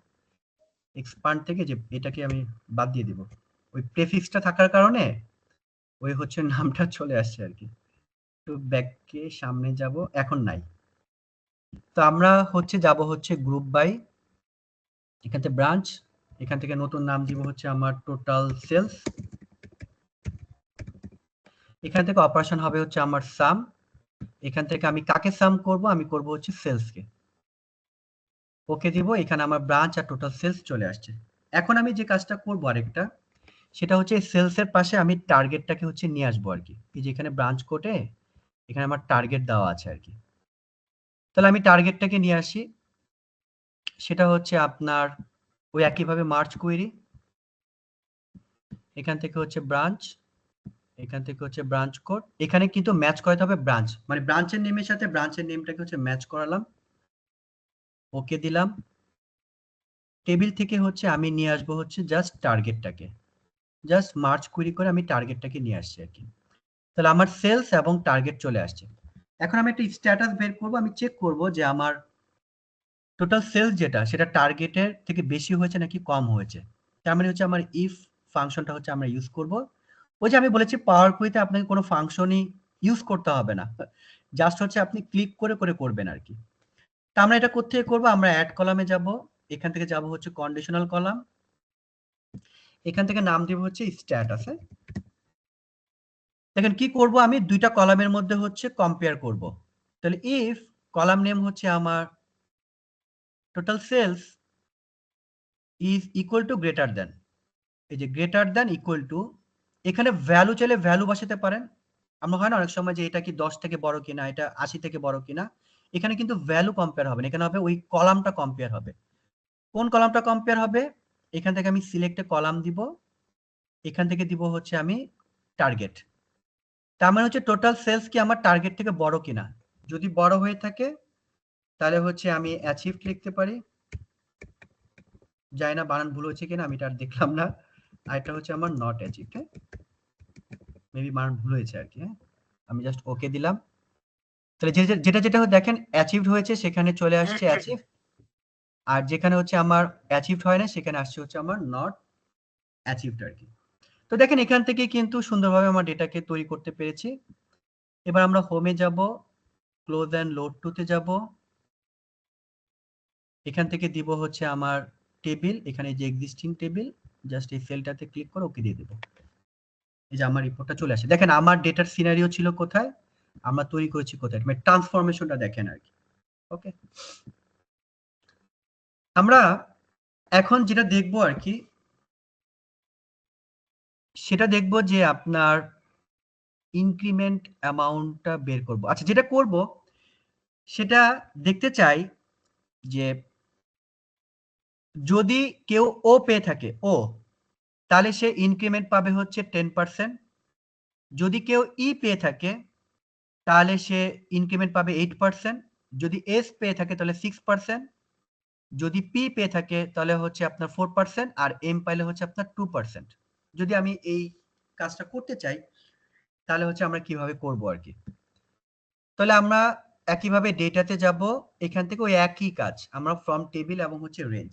এক্সপান্ড থেকে, যে এটাকে আমি বাদ দিয়ে দিব, ওই প্রেফিক্সটা থাকার কারণে ওই হচ্ছে নামটা চলে আসছে আর কি। তো ব্যাককে সামনে যাব, এখন নাই। তো আমরা হচ্ছে যাব হচ্ছে গ্রুপ বাই, এখান থেকে ব্রাঞ্চ, এখান থেকে নতুন নাম দিব হচ্ছে আমার টোটাল সেলস, এখান থেকে অপারেশন হবে হচ্ছে আমার সাম, এখান থেকে আমি কাকে সাম করব, আমি করব হচ্ছে সেলসকে, ওকে দিব, এখানে আমার ব্রাঞ্চ আর টোটাল সেলস চলে আসছে। এখন আমি যে কাজটা করব আরেকটা, সেটা হচ্ছে সেলস এর পাশে আমি টার্গেটটাকে হচ্ছে নিয়ে আসবো আর কি। এই যে এখানে ব্রাঞ্চ কোডে এখানে আমার টার্গেট দেওয়া আছে আর কি। তাহলে আমি টার্গেটটাকে নিয়ে আসি, সেটা হচ্ছে আপনার ওই একইভাবে মার্জ কোয়েরি, এখান থেকে হচ্ছে ব্রাঞ্চ, এখান থেকে হচ্ছে ব্রাঞ্চ কোড, এখানে কিন্তু ম্যাচ করাতে হবে ব্রাঞ্চ, মানে ব্রাঞ্চের নেমের সাথে ব্রাঞ্চের নেমটাকে হচ্ছে ম্যাচ করালাম, ওকে দিলাম। টেবিল থেকে হচ্ছে আমি নিয়ে আসবো হচ্ছে জাস্ট টার্গেটটাকে, জাস্ট মার্চ কুইরি করে আমি টার্গেটটাকে নিয়ে আসছি আর কি। তাহলে আমার সেলস এবং টার্গেট চলে আসছে। এখন আমি একটা স্ট্যাটাস বের করব, আমি চেক করব যে আমার টোটাল সেলস যেটা সেটা টার্গেটের থেকে বেশি হয়েছে নাকি কম হয়েছে। তার মানে হচ্ছে আমার ইফ ফাংশনটা হচ্ছে আমরা ইউজ করব। ওই যে আমি বলেছি পাওয়ার কুইতে আপনাকে কোনো ফাংশনই ইউজ করতে হবে না, জাস্ট হচ্ছে আপনি ক্লিক করে করে করবেন আর কি। তা আমরা এটা কোথা থেকে করবো, আমরা অ্যাড কলামে যাব, এখান থেকে যাব হচ্ছে কন্ডিশনাল কলাম, এখান থেকে নাম দিব হচ্ছে স্ট্যাটাস। দেখেন কি করব, আমি দুইটা কলামের মধ্যে হচ্ছে কম্পেয়ার করব। তাহলে ইফ কলাম নেম হচ্ছে আমার total sales is equal to greater than, এই যে গ্রেটার দেন ইকুয়াল টু, এখানে ভ্যালু চাইলে ভ্যালু বসাতে পারেন। আমরা হয় না অনেক সময় যে এটা কি 10 থেকে বড় কিনা, এটা 80 থেকে বড় কিনা, এখানে কিন্তু ভ্যালু কম্পেয়ার হবে না, এখানে হবে ওই কলামটা কম্পেয়ার হবে। কোন কলামটা কম্পেয়ার হবে, এখান থেকে আমি সিলেক্টে কলাম দিব, এখান থেকে দিব হচ্ছে আমি টার্গেট। তার মানে হচ্ছে টোটাল সেলস কি আমার টার্গেট থেকে বড় কিনা, যদি বড় হয়ে থাকে তাহলে হচ্ছে আমি অ্যাচিভড লিখতে পারি, জানি না বানান ভুল হয়েছে কিনা, আমি এটা আর দেখলাম না। আর এটা হচ্ছে আমার নট অ্যাচিভড, হ্যাঁ মেবি বানান ভুল হয়েছে আর কি। হ্যাঁ আমি জাস্ট ওকে দিলাম। তাহলে যেটা যেটা দেখেন অ্যাচিভড হয়েছে সেখানে চলে আসছে অ্যাচিভ, আর যেখানে হচ্ছে আমার অ্যাচিভড হয় না সেখানে আসছে হচ্ছে আমার নট অ্যাচিভড আর কি। তো দেখেন এখান থেকে কিন্তু সুন্দরভাবে আমার ডেটাকে তৈরি করতে পেরেছি। এবার আমরা হোমে যাব, ক্লোজ এন্ড লোড টুতে যাব, এখান থেকে দিব হচ্ছে আমার টেবিল, এখানে যে এক্সিস্টিং টেবিল, জাস্ট এই সেলটাতে ক্লিক করে ওকে দিয়ে দেব। এই যে আমার রিপোর্টটা চলে আসে। দেখেন আমার ডেটার সিনারিও ছিল কোথায়, আমরা তৈরি করেছি কোথায়, মানে ট্রান্সফরমেশনটা দেখেন আর কি। ওকে, আমরা এখন যেটা দেখবো আর কি, সেটা দেখবো যে আপনার ইনক্রিমেন্ট অ্যামাউন্টটা বের করব। আচ্ছা যেটা করব সেটা দেখতে চাই যে যদি কেউ ও পেয়ে থাকে ও, তাহলে সে ইনক্রিমেন্ট পাবে হচ্ছে 10%। যদি কেউ ই পেয়ে থাকে তাহলে সে ইনক্রিমেন্ট পাবে 8%। যদি এস পেয়ে থাকে তাহলে 6%। যদি পি পেয়ে থাকে তাহলে হচ্ছে আপনার 4%, আর এম পাইলে হচ্ছে আপনার 2%। যদি আমি এই কাজটা করতে চাই তাহলে হচ্ছে আমরা কিভাবে করব আর কি। তাহলে আমরা একইভাবে ডেটাতে যাব, এখান থেকে ওই একই কাজ আমরা ফ্রম টেবিল এবং হচ্ছে রেঞ্জ।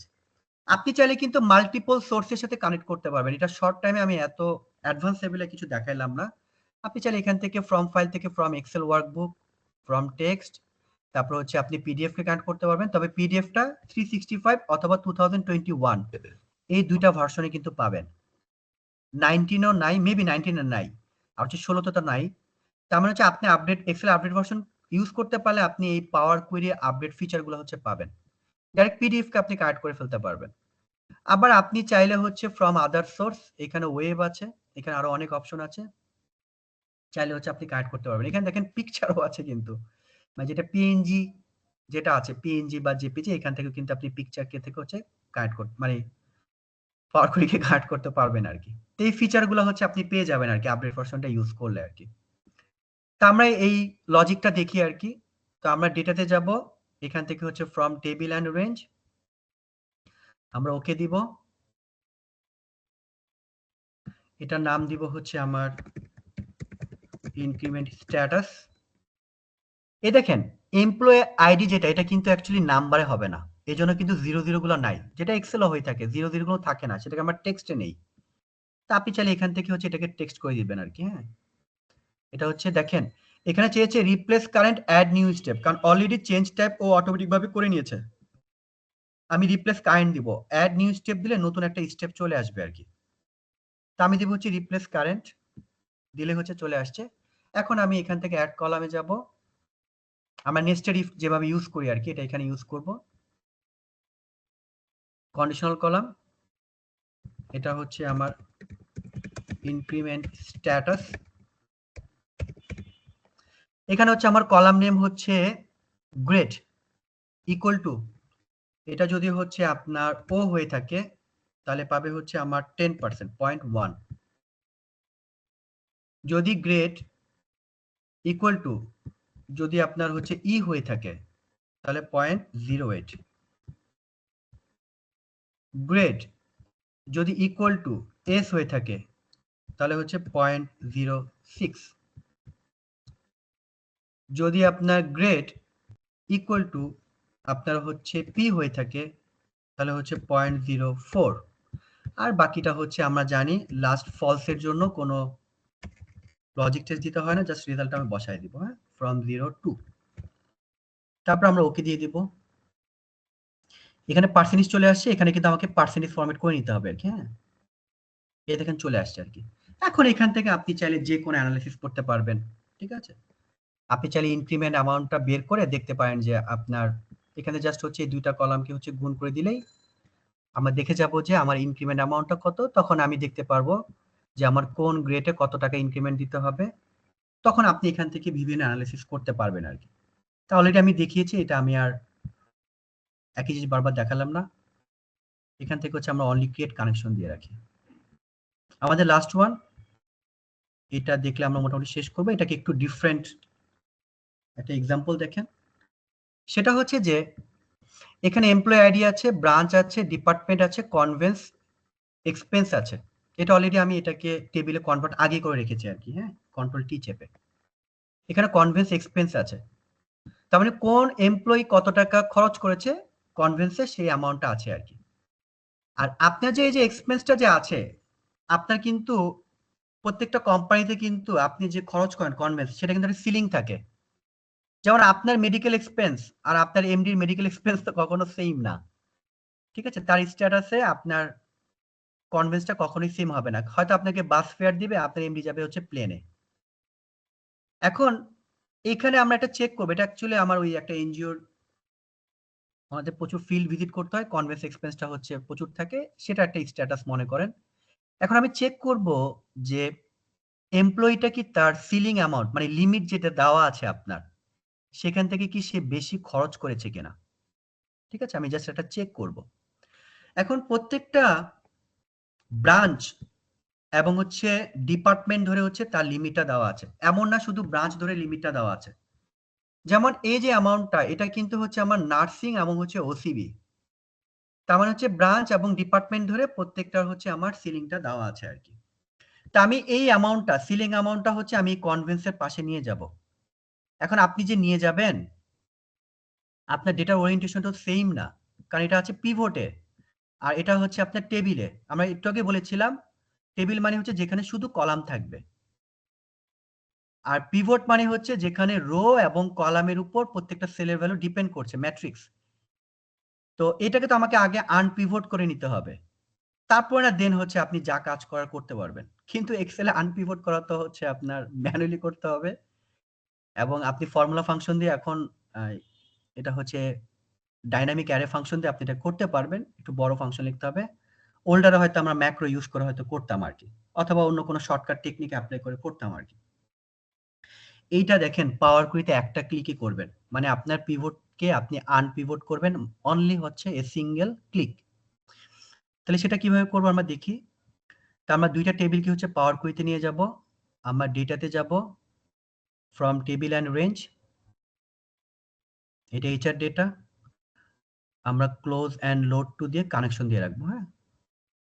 আপনি চাইলে কিন্তু মাল্টিপল সোর্সের সাথে কানেক্ট করতে পারবেন। এটা শর্ট টাইমে আমি এত অ্যাডভান্স লেভেলে কিছু দেখাইলাম না। আপনি চাইলে এখান থেকে ফ্রম ফাইল থেকে from Excel workbook, from text, তারপর হচ্ছে আপনি পিডিএফ কে কানেক্ট করতে পারবেন। তবে পিডিএফটা 365 অথবা 2021 এই দুইটা ভার্সনে কিন্তু পাবেন। 19 ও নাই, মেবি 19 এর নাই, আর হচ্ছে 16 তো নাই। তার মানে হচ্ছে আপনি update Excel update version use করতে পারলে আপনি এই পাওয়ার কোয়েরি আপডেট ফিচারগুলো হচ্ছে পাবেন। ডাইরেক্ট পিডিএফ কে আপনি কানেক্ট করে ফেলতে পারবেন। আবার আপনি চাইলে হচ্ছে ফ্রম আদার সোর্স, এখানে ওয়েব আছে, এখানে আরো অনেক অপশন আছে, চাইলে হচ্ছে আপনি কানেক্ট করতে পারবেন। এখানে দেখেন পিকচারও আছে কিন্তু, মানে যেটা পিএনজি যেটা আছে পিএনজি বা জেপিজি, এখান থেকে কিন্তু আপনি পিকচার কে থেকে হচ্ছে কানেক্ট করতে মানে পাওয়ার কোয়েরিকে কানেক্ট করতে পারবেন আর কি। তো এই ফিচারগুলো হচ্ছে আপনি পেয়ে যাবেন আর কি আপডেট ভার্সনটা ইউজ করলে আর কি। তো আমরা এই লজিকটা দেখি আর কি। তো আমরা ডেটাতে যাব, এখান থেকে হচ্ছে ফ্রম টেবিল অ্যান্ড রেঞ্জ আমরা ওকে দিব। এটার নাম দিব হচ্ছে আমার ইনক্রিমেন্ট স্ট্যাটাস। এই দেখেন এমপ্লয়ি আইডি যেটা, এটা কিন্তু অ্যাকচুয়ালি নাম্বারে হবে না, এই জন্য কিন্তু 00 গুলো নাই, যেটা এক্সেলও হয়ে থাকে 00 গুলো থাকে না, সেটাকে আমরা টেক্সটে নেই। তা আপনি চাইলে এখান থেকে হচ্ছে এটাকে টেক্সট করে দিবেন আর কি। হ্যাঁ, এটা হচ্ছে দেখেন এখানে চেয়েছে replace current add new step, কারণ অলরেডি চেঞ্জ টাইপ ও অটোমেটিক ভাবে করে নিয়েছে। আমি রিপ্লেস কারেন্ট দিব, অ্যাড নিউ স্টেপ দিলে নতুন একটা স্টেপ চলে আসবে আর কি। তা আমি দিব হচ্ছে রিপ্লেস কারেন্ট, দিলে হচ্ছে চলে আসছে। এখন আমি এখান থেকে অ্যাড কলামে যাব, আমরা নেস্টেড ইফ যেভাবে ইউজ করি আর কি এটা এখানে ইউজ করব। কন্ডিশনাল কলাম, এটা হচ্ছে আমার ইনক্রিমেন্ট স্ট্যাটাস। এখানে হচ্ছে আমার কলাম নেম হচ্ছে গ্রেড ইকুয়াল টু, এটা যদি হচ্ছে আপনার ও হয়ে থাকে তাহলে পাবে হচ্ছে আমার 10% 0.1। যদি গ্রেড ইকুয়াল টু যদি আপনার হচ্ছে ই হয়ে থাকে তাহলে 0.08। গ্রেড যদি ইকুয়াল টু এস হয়ে থাকে তাহলে হচ্ছে 0.06। যদি আপনার গ্রেড ইকুয়াল টু আপনার হচ্ছে পি হয়ে থাকে তাহলে হচ্ছে 0.04। আর বাকিটা হচ্ছে আমরা জানি লাস্ট ফলসের জন্য কোনো লজিক টেস্ট দিতে হয় না, জাস্ট রেজাল্ট আমি বসাই দিব। হ্যাঁ, ফ্রম 0 টু, তারপর আমরা ওকে দিয়ে দিব। এখানে পার্সেন্টেজ চলে আসছে, এখানে কিন্তু আমাকে পার্সেন্টেজ ফরম্যাট করে নিতে হবে আর কি। হ্যাঁ, এই দেখেন চলে আসছে আর কি। এখন এখান থেকে আপনি চাইলে যে কোনো অ্যানালাইসিস করতে পারবেন, ঠিক আছে। আপনি চাইলে ইনক্রিমেন্ট অ্যামাউন্টটা বের করে দেখতে পারেন যে আপনার এখানে জাস্ট হচ্ছে এই দুইটা কলামকে হচ্ছে গুণ করে দিলেই আমরা দেখে যাব যে আমার ইনক্রিমেন্ট অ্যামাউন্টটা কত। তখন আমি দেখতে পারবো যে আমার কোন গ্রেডে কত টাকা ইনক্রিমেন্ট দিতে হবে। তখন আপনি এখান থেকে বিভিন্ন অ্যানালাইসিস করতে পারবেন আর কি। তাহলে এটা আমি দেখিয়েছি, এটা আমি আর একই জিনিস বারবার দেখালাম না। এখান থেকে হচ্ছে আমরা অনলি ক্রিয়েট কানেকশন দিয়ে রাখি। আমাদের লাস্ট ওয়ান, এটা দেখলে আমরা মোটামুটি শেষ করবো। এটাকে একটু ডিফারেন্ট একটা এক্সাম্পল দেখেন। সেটা হচ্ছে যে এখানে এমপ্লয়ি আইডি আছে, ব্রাঞ্চ আছে, ডিপার্টমেন্ট আছে, কনভেন্স এক্সপেন্স আছে। এটা অলরেডি আমি এটাকে টেবিলে কনভার্ট আগে করে রেখেছি আর কি। হ্যাঁ, কন্ট্রোল টি চেপে এখানে কনভেন্স এক্সপেন্স আছে, তার মানে কোন এমপ্লয়ি কত টাকা খরচ করেছে কনভেন্সে সেই অ্যামাউন্টটা আছে আর কি। আর আপনার যে এই যে এক্সপেন্সটা যে আছে, আপনার কিন্তু প্রত্যেকটা কোম্পানিতে কিন্তু আপনি যে খরচ করেন কনভেন্স, সেটা কিন্তু একটা সিলিং থাকে। যেমন আপনার মেডিকেল এক্সপেন্স আর আপনার এমডির মেডিকেল এক্সপেন্স তো কখনো সেম না, ঠিক আছে। তার স্ট্যাটাসে আপনার কনভেন্সটা কখনোই সেম হবে না। হয়তো আপনাকে বাস ফেয়ার দিবে, আপনার এমডি যাবে হচ্ছে প্লেনে। এখন এখানে আমরা একটা চেক করবো, এটা অ্যাকচুয়ালি আমার ওই একটা এনজিওর আমাদের প্রচুর ফিল্ড ভিজিট করতে হয়, কনভেন্স এক্সপেন্সটা হচ্ছে প্রচুর থাকে, সেটা একটা স্ট্যাটাস মনে করেন। এখন আমি চেক করব যে এমপ্লয়িটা কি তার সিলিং অ্যামাউন্ট মানে লিমিট যেটা দেওয়া আছে আপনার, সেখান থেকে কি সে বেশি খরচ করেছে কিনা, ঠিক আছে। আমি জাস্ট এটা চেক করব। এখন প্রত্যেকটা ব্রাঞ্চ এবং হচ্ছে ডিপার্টমেন্ট ধরে হচ্ছে তার লিমিটটা দেওয়া আছে, এমন না শুধু ব্রাঞ্চ ধরে লিমিটটা দেওয়া আছে। যেমন এই যে অ্যামাউন্টটা, এটা কিন্তু হচ্ছে আমার নার্সিং এবং হচ্ছে ওসিবি, তার মানে হচ্ছে ব্রাঞ্চ এবং ডিপার্টমেন্ট ধরে প্রত্যেকটার হচ্ছে আমার সিলিংটা দেওয়া আছে আর কি। তা আমি এই অ্যামাউন্টটা সিলিং অ্যামাউন্টটা হচ্ছে আমি কনভেন্সের পাশে নিয়ে যাব। এখন আপনি যে নিয়ে যাবেন আপনার ডেটা ওরিয়েন্টেশন তো সেম না, কারণ এটা আছে পিভটে আর এটা হচ্ছে আপনার টেবিলে। আমরা একটু আগে বলেছিলাম টেবিল মানে হচ্ছে যেখানে শুধু কলাম থাকবে, আর পিভট মানে হচ্ছে যেখানে রো এবং কলামের উপর প্রত্যেকটা সেলের ভ্যালু ডিপেন্ড করছে, ম্যাট্রিক্স। তো এটাকে তো আমাকে আগে আনপিভট করে নিতে হবে, তারপর না দেন হচ্ছে আপনি যা কাজ করার করতে পারবেন। কিন্তু এক্সেলে আনপিভট করা তো হচ্ছে আপনার ম্যানুয়ালি করতে হবে, এবং আপনি ফর্মুলা ফাংশন দিয়ে এখন এটা হচ্ছে ডাইনামিক অ্যারে ফাংশন দিয়ে আপনি এটা করতে পারবেন। একটু বড় ফাংশন লিখতে হবে। ওল্ডারে হয়তো আমরা ম্যাক্রো ইউজ করে হয়তো করতাম আর কি, অথবা অন্য কোনো শর্টকাট টেকনিক অ্যাপ্লাই করে করতাম আর কি। এইটা দেখেন পাওয়ার কুইতে একটা ক্লিকই করবেন, মানে আপনার পিভটকে আপনি আনপিভট করবেন অনলি হচ্ছে এ সিঙ্গেল ক্লিক। তাহলে সেটা কিভাবে করবো আমরা দেখি। তা আমরা দুইটা টেবিলকে হচ্ছে পাওয়ার কুইতে নিয়ে যাব। আমরা ডেটাতে যাব, ফ্রম টেবিল অ্যান্ড রেঞ্জ, এটা এইচআর ডেটা। আমরা ক্লোজ অ্যান্ড লোড টু দিয়ে কানেকশন দিয়ে রাখবো। হ্যাঁ,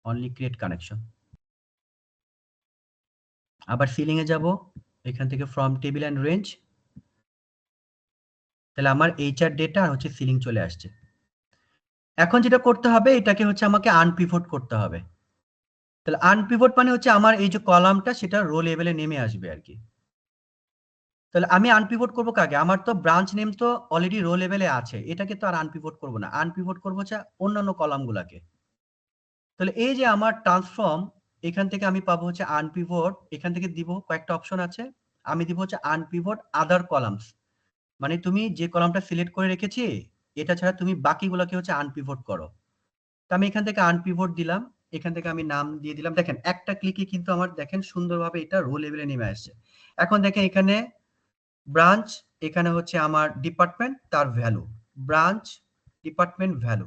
অনলি ক্রিয়েট কানেকশন। আবার সিলিং এ যাব, এখান থেকে ফ্রম টেবিল অ্যান্ড রেঞ্জ। তাহলে আমার এইচআর ডেটা আর হচ্ছে সিলিং চলে আসছে। এখন যেটা করতে হবে এটাকে হচ্ছে আমাকে আনপিভট করতে হবে। তাহলে আনপিভট মানে হচ্ছে আমার এই যে কলামটা সেটা রো লেভেলে নেমে আসবে আর কি। তাহলে আমি আনপিভট করব কাকে? আমার তো ব্রাঞ্চ নেম তো অলরেডি রো লেভেলে আছে, এটাকে তো আর আনপিভট করব না। আনপিভট করব হচ্ছে অন্যান্য কলামগুলোকে। তাহলে এই যে আমার ট্রান্সফর্ম, এখান থেকে আমি পাবো হচ্ছে আনপিভট, এখান থেকে দিব কয়েকটা অপশন আছে, আমি দিব হচ্ছে আনপিভট আদার কলামস, মানে তুমি যে কলামটা সিলেক্ট করে রেখেছি এটা ছাড়া তুমি বাকিগুলোকে হচ্ছে আনপিভট করো। তো আমি এখান থেকে আনপিভট দিলাম, এখান থেকে আমি নাম দিয়ে দিলাম। দেখেন একটা ক্লিকে কিন্তু আমার দেখেন সুন্দরভাবে এটা রো লেভেলে নেমে আসছে। এখন দেখেন এখানে ব্রাঞ্চ, এখানে হচ্ছে আমার ডিপার্টমেন্ট তার ভ্যালু, ব্রাঞ্চ ডিপার্টমেন্ট ভ্যালু।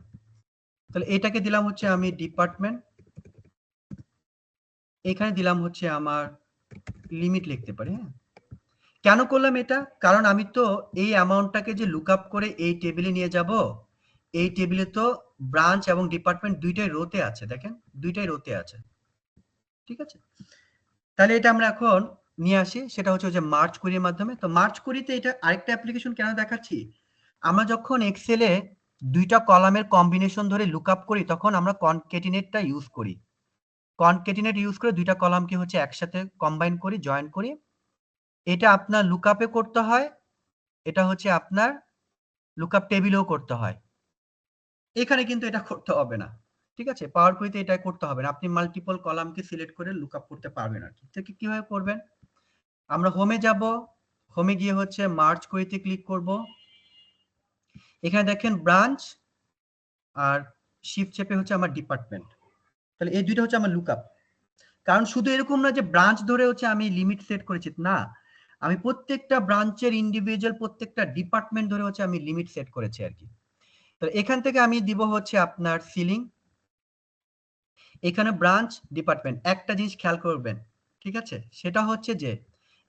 তাহলে এটাকে দিলাম হচ্ছে আমি ডিপার্টমেন্ট, এখানে দিলাম হচ্ছে আমার লিমিট লিখতে পারি। হ্যাঁ, কেন করলাম এটা? কারণ আমি তো এই অ্যামাউন্টটাকে যে লুক আপ করে এই টেবিলে নিয়ে যাব, এই টেবিলে তো ব্রাঞ্চ এবং ডিপার্টমেন্ট দুইটাই রোতে আছে, দেখেন দুইটাই রোতে আছে। ঠিক আছে, তাহলে এটা আমরা এখন নিয়ে আসি, সেটা হচ্ছে যে মার্চ কুইরির মাধ্যমে। তো মার্চ কুইরিতে এটা আরেকটা অ্যাপ্লিকেশন কেন দেখাচ্ছি, আমরা যখন এক্সেলে দুইটা কলামের কম্বিনেশন ধরে লুক আপ করি তখন আমরা কনকেটিনেটটা ইউজ করি। কনকেটিনেট ইউজ করে দুইটা কলামকে হচ্ছে একসাথে কম্বাইন করি, জয়েন করি। এটা আপনার লুক আপে করতে হয়, এটা হচ্ছে আপনার লুক আপ টেবিলেও করতে হয়। এখানে কিন্তু এটা করতে হবে না। ঠিক আছে, পাওয়ার কুইতে এটা করতে হবে না, আপনি মাল্টিপল কলামকে সিলেক্ট করে লুক আপ করতে পারবেন আর কি। তো কিভাবে করবেন, আমরা হোমে যাব, হোমে গিয়ে হচ্ছে মার্চ কুইতে ক্লিক করব। এখানে দেখেন ব্রাঞ্চ আর শিফট চেপে হচ্ছে আমার ডিপার্টমেন্ট। তাহলে এই দুইটা হচ্ছে আমার লুক আপ। কারণ শুধু এরকম না যে ব্রাঞ্চ ধরে হচ্ছে আমি লিমিট সেট করেছি, না, আমি প্রত্যেকটা ব্রাঞ্চের ইন্ডিভিজুয়াল প্রত্যেকটা ডিপার্টমেন্ট ধরে হচ্ছে আমি লিমিট সেট করেছি আর কি। তো এখান থেকে আমি দিব হচ্ছে আপনার সিলিং, এখানে ব্রাঞ্চ ডিপার্টমেন্ট। একটা জিনিস খেয়াল করবেন, ঠিক আছে, সেটা হচ্ছে যে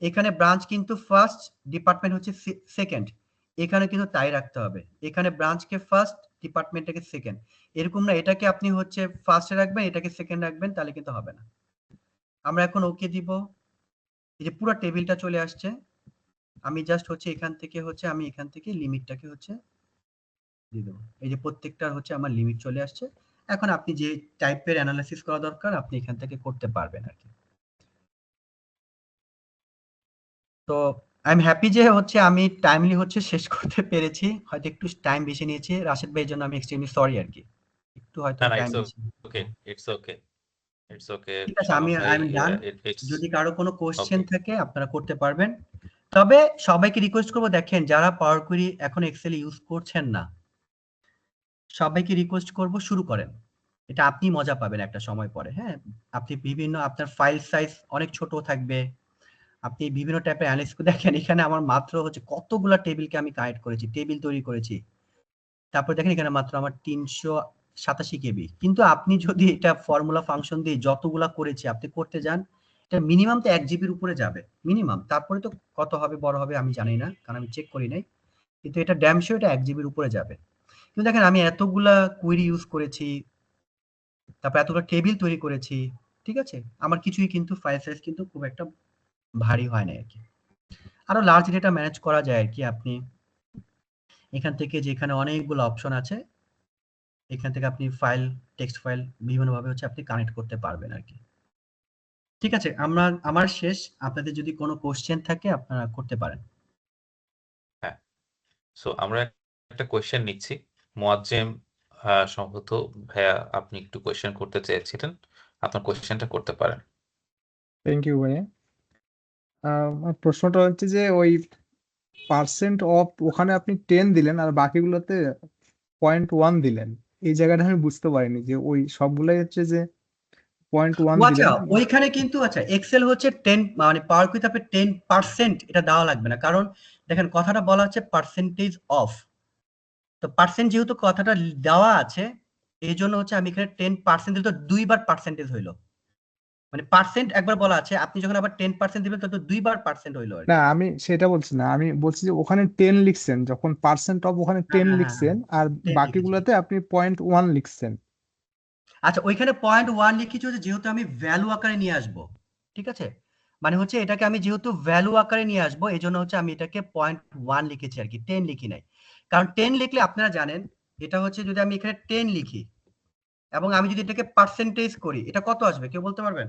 এখানে ব্রাঞ্চ কিন্তু ফার্স্ট, ডিপার্টমেন্ট হচ্ছে সেকেন্ড, এখানে কিন্তু তাই রাখতে হবে। এখানে ব্রাঞ্চকে ফার্স্ট, ডিপার্টমেন্টটাকে সেকেন্ড, এরকম না এটাকে আপনি হচ্ছে ফার্স্টে রাখবেন এটাকে সেকেন্ড রাখবেন, তাহলে কিন্তু হবে না। আমরা এখন ওকে দিব, এই যে পুরো টেবিলটা চলে আসছে। আমি জাস্ট হচ্ছে এখান থেকে হচ্ছে আমি এখান থেকে লিমিটটাকে হচ্ছে দিয়ে দেবো, এই যে প্রত্যেকটার হচ্ছে আমার লিমিট চলে আসছে। এখন আপনি যে টাইপের অ্যানালাইসিস করা দরকার আপনি এখান থেকে করতে পারবেন আর কি। তো আই এম হ্যাপি যে হচ্ছে আমি টাইমলি হচ্ছে শেষ করতে পেরেছি, হয়তো একটু টাইম বেশি নিয়েছি রাশেদ ভাইয়ের জন্য, আমি এক্সট্রিমলি সরি আর কি, একটু হয়তো না না, টাইম ইটস বেশি। ওকে, ইটস ওকে, ইটস ওকে ঠিক আছে, শামাক ভাই, আই এম ডান। ইটস যদি কারো কোনো কোশ্চেন ওকে। থাকে আপনারা করতে পারবেন। তবে সবাইকে রিকোয়েস্ট করবো, দেখেন যারা পাওয়ার কুয়েরি এখন এক্সেল ইউজ করছেন না, সবাইকে রিকোয়েস্ট করব শুরু করেন, এটা আপনি মজা পাবেন একটা সময় পরে। হ্যাঁ, আপনি বিভিন্ন আপনার ফাইল সাইজ অনেক ছোট থাকবে, আপনি বিভিন্ন টাইপের অ্যানালিসিস দেখেন। এখানে আমার মাত্র হচ্ছে কতগুলা টেবিলকে আমি কানেক্ট করেছি, টেবিল তৈরি করেছি। তারপর দেখেন এখানে মাত্র আমার 387 কেবি, কিন্তু আপনি যদি এটা ফর্মুলা ফাংশন দিয়ে যতগুলা করেছি আপনি করতে যান, এটা মিনিমাম তো 1 জিবির উপরে যাবে মিনিমাম, তারপরে তো কত হবে বড় হবে আমি জানি না, কারণ আমি চেক করি নাই, কিন্তু এটা ড্যাম শিওর এটা 1 জিবির উপরে যাবে। কিন্তু দেখেন আমি এতগুলা কুয়েরি ইউজ করেছি, তারপর এতগুলো টেবিল তৈরি করেছি, ঠিক আছে, আমার কিছুই কিন্তু ফাইল সাইজ কিন্তু খুব একটা ভারী হয় না আর কি। আরো লার্জ ডেটা ম্যানেজ করা যায় আর কি। আপনি এখান থেকে যেখানে অনেকগুলো অপশন আছে, এখান থেকে আপনি ফাইল, টেক্সট ফাইল বিভিন্নভাবে হচ্ছে আপনি কানেক্ট করতে পারবেন আর কি। ঠিক আছে, আমার শেষ। আপনাদের যদি কোনো কোশ্চেন থাকে আপনারা করতে পারেন। হ্যাঁ, সো আমরা একটা কোয়েশ্চেন নিচ্ছি। মোয়াজ্জেম সম্ভবত ভাইয়া আপনি একটু কোয়েশ্চেন করতে চেয়েছিলেন, আপনার কোয়েশ্চেনটা করতে পারেন। থ্যাংক ইউ ভাইয়া। আমার প্রশ্নটা হচ্ছে যে ওই পার্সেন্ট অফ ওখানে আপনি 10 দিলেন আর বাকিগুলোতে 0.1 দিলেন, এই জায়গাটা আমি বুঝতে পারিনি যে ওই সবগুলাই হচ্ছে যে 0.1 ও আচ্ছা, দিলেন। ওইখানে কিন্তু আচ্ছা এক্সেল হচ্ছে 10 মানে পাওয়ার কুইতে আপনি 10% এটা দেওয়া লাগবে না, কারণ দেখেন কথাটা বলা হচ্ছে পার্সেন্টেজ অফ। তো পার্সেন্ট যেহেতু কথাটা দেওয়া আছে, এই জন্য হচ্ছে আমি এখানে 10% দিলে তো দুইবার পার্সেন্টেজ হইলো। মানে পার্সেন্ট একবার বলা আছে, আপনি যখন আবার 10% দিবেন তখন তো দুইবার পার্সেন্ট হইলো আর না কি। আমি সেটা বলছি না, আমি বলছি যে ওখানে 10 লিখছেন, যখন পার্সেন্ট অফ ওখানে 10 হ্যাঁ, লিখছেন আর 10 লিখেছি। বাকিগুলোতে আপনি 0.1 লিখছেন। আচ্ছা, ওইখানে 0.1 লিখেছি হচ্ছে যেহেতু আমি ভ্যালু আকারে নিয়ে আসবো। ঠিক আছে? মানে হচ্ছে এটাকে আমি যেহেতু ভ্যালু আকারে নিয়ে আসবো, এজন্য হচ্ছে আমি এটাকে 0.1 লিখেছি আরকি, 10 লিখি নাই। কারণ 10 লিখলে আপনারা জানেন, এটা হচ্ছে যদি আমি এখানে 10 লিখি এবং আমি যদি এটাকে পার্সেন্টেজ করি, এটা কত আসবে কেউ বলতে পারবেন?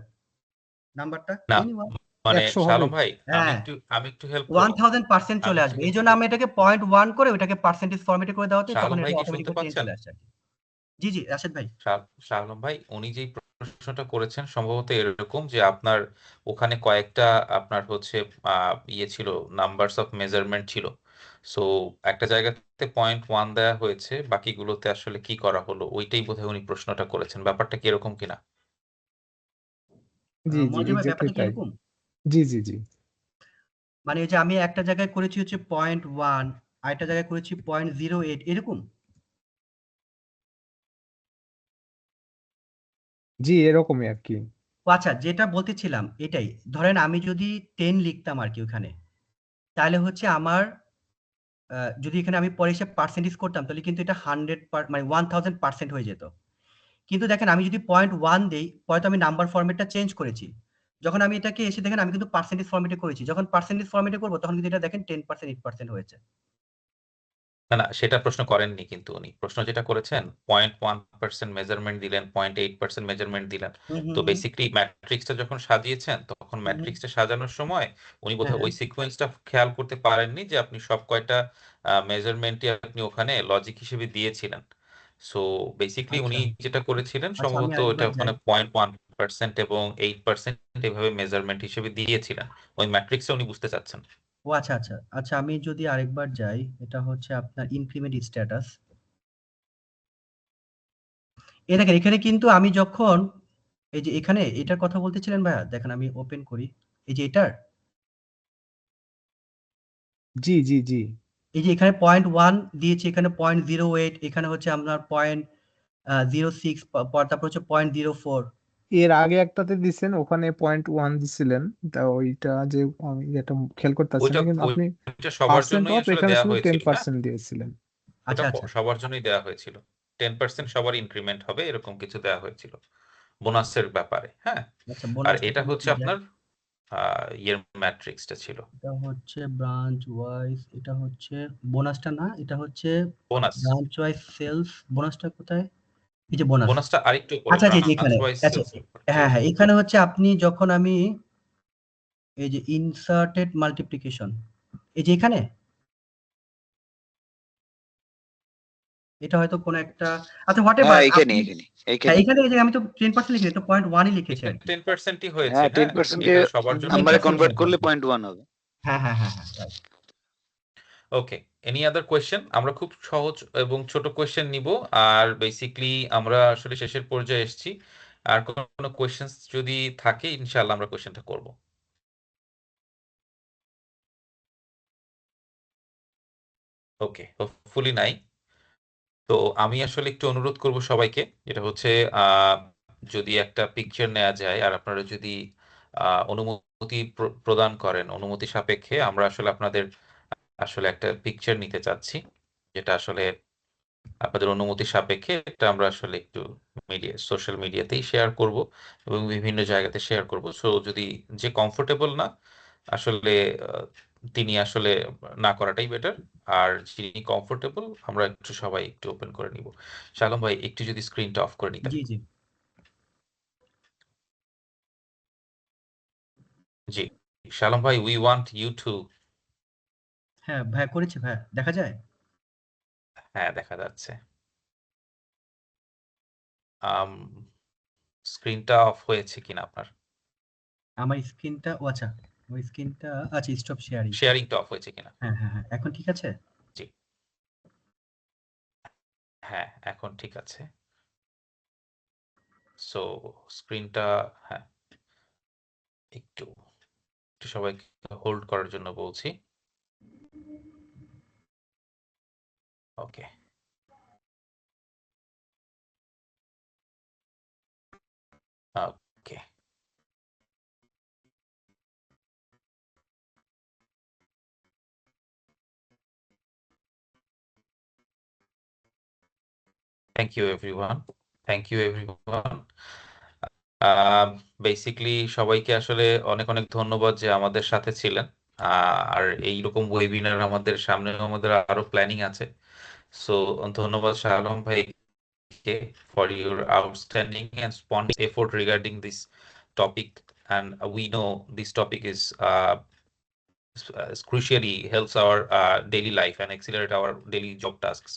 নাম্বারটা? না এনিওয়ান? মানে 100 শাহ হবে। আলম ভাই, হ্যাঁ, আমি একটু হেল্প করি। 1000% আমি চলে একটু আসবে। হেল্প এইজন্য করি। আমি এটাকে 0.1 করে ওটাকে পার্সেন্টেজ ফরম্যাটে করে দেওয়াতে শাহ তখন আলম এটা ভাই কি অটোমেটিক শুনতে 10 পাচ্ছেন? চলে আসছে আরকি। জি, জি, রাশেদ ভাই। শাহ আলম ভাই, উনি যেই প্রশ্নটা করেছেন সম্ভবত এরকম যে আপনার ওখানে কয়েকটা আপনার হচ্ছে ইয়ে ছিল, নাম্বারস অফ মেজারমেন্ট ছিল। সো একটা জায়গাতে 0.1 দেওয়া হয়েছে, বাকিগুলোতে আসলে কি করা হলো ওইটাই বোধহয় উনি প্রশ্নটা করেছেন। ব্যাপারটা কি এরকম কিনা? জি জি, মনির ভাই, এক্স্যাক্টলি ব্যাপারটা কি তাই। এরকম? জি জি জি মানে ওই যে আমি একটা জায়গায় করেছি হচ্ছে 0.1, আরেকটা জায়গায় করেছি 0.08 এরকম? জি, এরকমই আর কি। ও আচ্ছা, যেটা বলতেছিলাম এটাই। ধরেন আমি যদি 10 লিখতাম আরকি ওখানে, তাহলে হচ্ছে আমার যদি এখানে আমি পরে এসে পার্সেন্টেজ করতাম তাহলে কিন্তু এটা 100 মানে 1000% হয়ে যেত। কিন্তু দেখেন আমি যদি 0.1 দেই, পরে তো আমি নাম্বার ফরম্যাটটা চেঞ্জ করেছি। যখন আমি এটাকে এসে দেখেন আমি কিন্তু পার্সেন্টেজ ফরম্যাটে করেছি। যখন পার্সেন্টেজ ফরম্যাটে করব তখন কিন্তু এটা দেখেন 10% 8% হয়েছে। না না, সেটা প্রশ্ন করেননি কিন্তু উনি। প্রশ্ন যেটা করেছেন 0.1% মেজারমেন্ট দিলেন, 0.8% মেজারমেন্ট দিলেন। হুম, হুম, তো হুম, বেসিক্যালি ম্যাট্রিক্সটা যখন সাজিয়েছেন তখন হুম, হুম। ম্যাট্রিক্সটা সাজানোর সময় উনি হ্যাঁ, বোধহয় হ্যাঁ। ওই সিকোয়েন্সটা খেয়াল করতে পারেননি যে আপনি সব কয়টা মেজারমেন্টই আপনি ওখানে লজিক হিসেবে দিয়েছিলেন। সো বেসিক্যালি আচ্ছা, উনি যেটা করেছিলেন আচ্ছা আমি সম্ভবত ওটা আরেকবার যাই। ওখানে 0.1% এবং 8% এভাবে মেজারমেন্ট হিসেবে দিয়েছিলেন। ওই ম্যাট্রিক্সে উনি বুঝতে চাচ্ছেন। ও আচ্ছা, আচ্ছা। আচ্ছা আমি যদি আরেকবার যাই, এটা হচ্ছে আপনার ইনক্রিমেন্ট স্ট্যাটাস। দেখেন এখানে কিন্তু আমি যখন এই যে এখানে এটার কথা বলতেছিলেন ভাইয়া? দেখেন আমি ওপেন করি। এই যে এটার, জি জি জি এই যে এখানে 0.1 দিয়েছি, এখানে 0.08, এখানে হচ্ছে আপনার 0.06 তারপর হচ্ছে 0.04। এর আগে একটাতে দিছেন, ওখানে 0.1 দিছিলেন। তা ওইটা যে আমি এটা খেয়াল করতেছি ওইটা না, কিন্তু আপনি ওইটা সবার পার্সেন্ট জন্যই অফ আসলে এখানে দেয়া শুধু হয়েছিল, হ্যাঁ? 10% দিয়েছিলেন। ওটা আচ্ছা, আচ্ছা। সবার জন্যই দেয়া হয়েছিল। 10% সবার ইনক্রিমেন্ট হবে এরকম কিছু দেয়া হয়েছিল বোনাসের ব্যাপারে, হ্যাঁ? আচ্ছা আর বোনাসটা এটা তাহলে হচ্ছে কি যায়? আপনার ইয়ের ম্যাট্রিক্সটা ছিল। এটা হচ্ছে ব্রাঞ্চ ওয়াইজ, এটা হচ্ছে বোনাসটা না, এটা হচ্ছে বোনাস ব্রাঞ্চ ওয়াইজ সেলস। বোনাসটা কোথায়? এই যে বোনাস। বোনাসটা আরেকটু উপরে আচ্ছা, জি, জি, ব্রাঞ্চ এখানে। ওয়াইজ আচ্ছা, সেলস। জি হ্যাঁ, জি। হ্যাঁ, এখানে হচ্ছে আপনি যখন আমি এই যে ইনসার্টেড মাল্টিপ্লিকেশন, এই যে এখানে, এটা হয়তো কোনো একটা, আচ্ছা হোয়াটএভার হ্যাঁ, এখানে আপনি, এখানে হ্যাঁ, এখানে এখানে এই যে আমি তো 10% লিখিনি, তো 0.1 ই লিখেছি এখানে আরকি। 10%ই হয়েছে, হ্যাঁ, হ্যাঁ? 10% এটা সবার জন্যই নাম্বারে 10% ম্যাট্রিক্স। কনভার্ট হয়েছে করলে আরকি। 0.1 হবে। হ্যাঁ, হ্যাঁ, হ্যাঁ, হ্যাঁ, রাইট। ওকে, এনি আদার কোয়েশ্চেন? আমরা খুব সহজ এবং ছোট কোয়েশ্চেন নিব। আর বেসিক্যালি আমরা আসলে শেষের পর্যায়ে এসেছি। আর কোনো কোয়েশ্চেন্স যদি থাকে ইনশাআল্লাহ আমরা কোয়েশ্চেনটা করব। ওকে, হোপফুলি নাই। তো আমি আসলে একটু অনুরোধ করব সবাইকে, যেটা হচ্ছে যদি একটা পিকচার নেওয়া যায় আর আপনারা যদি অনুমতি প্রদান করেন, অনুমতি সাপেক্ষে আমরা আসলে আপনাদের আসলে একটা পিকচার নিতে চাচ্ছি, যেটা আসলে আপনাদের অনুমতি সাপেক্ষে এটা আমরা আসলে একটু সোশ্যাল মিডিয়াতেই শেয়ার করব এবং বিভিন্ন জায়গাতে শেয়ার করব। সো যদি যে কমফোর্টেবল না আসলে তিনি আসলে না করাটাই বেটার। আর যিনি কমফোর্টেবল আমরা একটু সবাই একটু ওপেন করে নিব। শালম ভাই একটু যদি স্ক্রিনটা অফ করে নিতেন। জি জি জি শালম ভাই, উই ওয়ান্ট ইউ টু। হ্যাঁ ভাই করেছি ভাই, দেখা যায়? হ্যাঁ দেখা যাচ্ছে। স্ক্রিনটা অফ হয়েছে কিনা আপনার? আমার স্ক্রিনটা, ও আচ্ছা, ওই স্ক্রিনটা, আচ্ছা স্টপ শেয়ারিং। শেয়ারিংটা অফ হয়েছে কিনা? হ্যাঁ হ্যাঁ হ্যাঁ, এখন ঠিক আছে? জি হ্যাঁ এখন ঠিক আছে। সো স্ক্রিনটা, হ্যাঁ একটু একটু সবাইকে হোল্ড করার জন্য বলছি। Okay okay thank you everyone, thank you everyone. Basically সবাইকে আসলে অনেক অনেক ধন্যবাদ যে আমাদের সাথে ছিলেন। আর এইরকম ওয়েবিনার আমাদের সামনে, আমাদের আরো প্ল্যানিং আছে। সো ধন্যবাদ শালম ভাইকে for your outstanding and spontaneous effort regarding this topic. And we know this topic is crucially helps our daily life and accelerate our daily job tasks.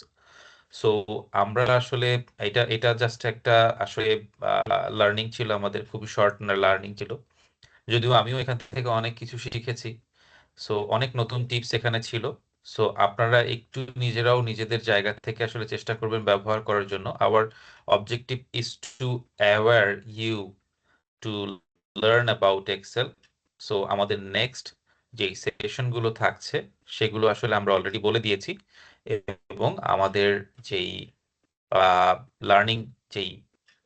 So আমরা আসলে এটা এটা জাস্ট একটা আসলে লার্নিং ছিল, আমাদের খুবই শর্ট লার্নিং ছিল, যদিও আমিও এখান থেকে অনেক কিছু শিখেছি। সো অনেক নতুন টিপস এখানে ছিল। সো আপনারা একটু নিজেরাও নিজেদের জায়গা থেকে আসলে চেষ্টা করবেন ব্যবহার করার জন্য। Our objective is to aware you to learn about Excel. So আমাদের নেক্সট যেই সেশনগুলো থাকছে সেগুলো আসলে আমরা অলরেডি বলে দিয়েছি, এবং আমাদের যেই লার্নিং যেই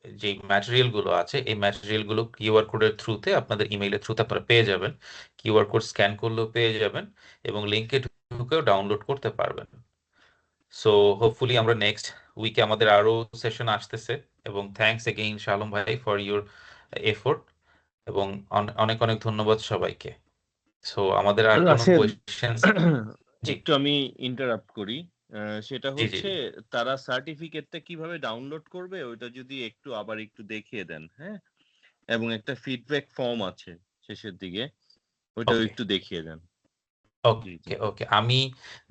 যেই ম্যাটেরিয়াল গুলো আছে এই ম্যাটেরিয়াল গুলো কিউআর কোডের থ্রুতে আপনাদের ইমেইলের থ্রুতে আপনারা পেয়ে যাবেন। কিউআর কোড স্ক্যান করলেও পেয়ে যাবেন এবং লিঙ্কে ঢুকেও ডাউনলোড করতে পারবেন। সো হোপফুলি আমরা নেক্সট উইকে আমাদের আরো সেশন আসতেছে, এবং থ্যাঙ্কস এগেইন শালম ভাই ফর ইউর এফোর্ট, এবং অনেক অনেক ধন্যবাদ সবাইকে। সো আমাদের আর কোনো রাসেল, কোয়েশ্চেন? জি একটু আমি ইন্টারাপ্ট করি। সেটা জি জি হচ্ছে তারা সার্টিফিকেটটা কিভাবে ডাউনলোড করবে ওইটা যদি একটু আবার একটু দেখিয়ে দেন, হ্যাঁ? এবং একটা ফিডব্যাক ফর্ম আছে শেষের দিকে, ওইটাও ওকে একটু দেখিয়ে দেন। জি জি ওকে ওকে আমি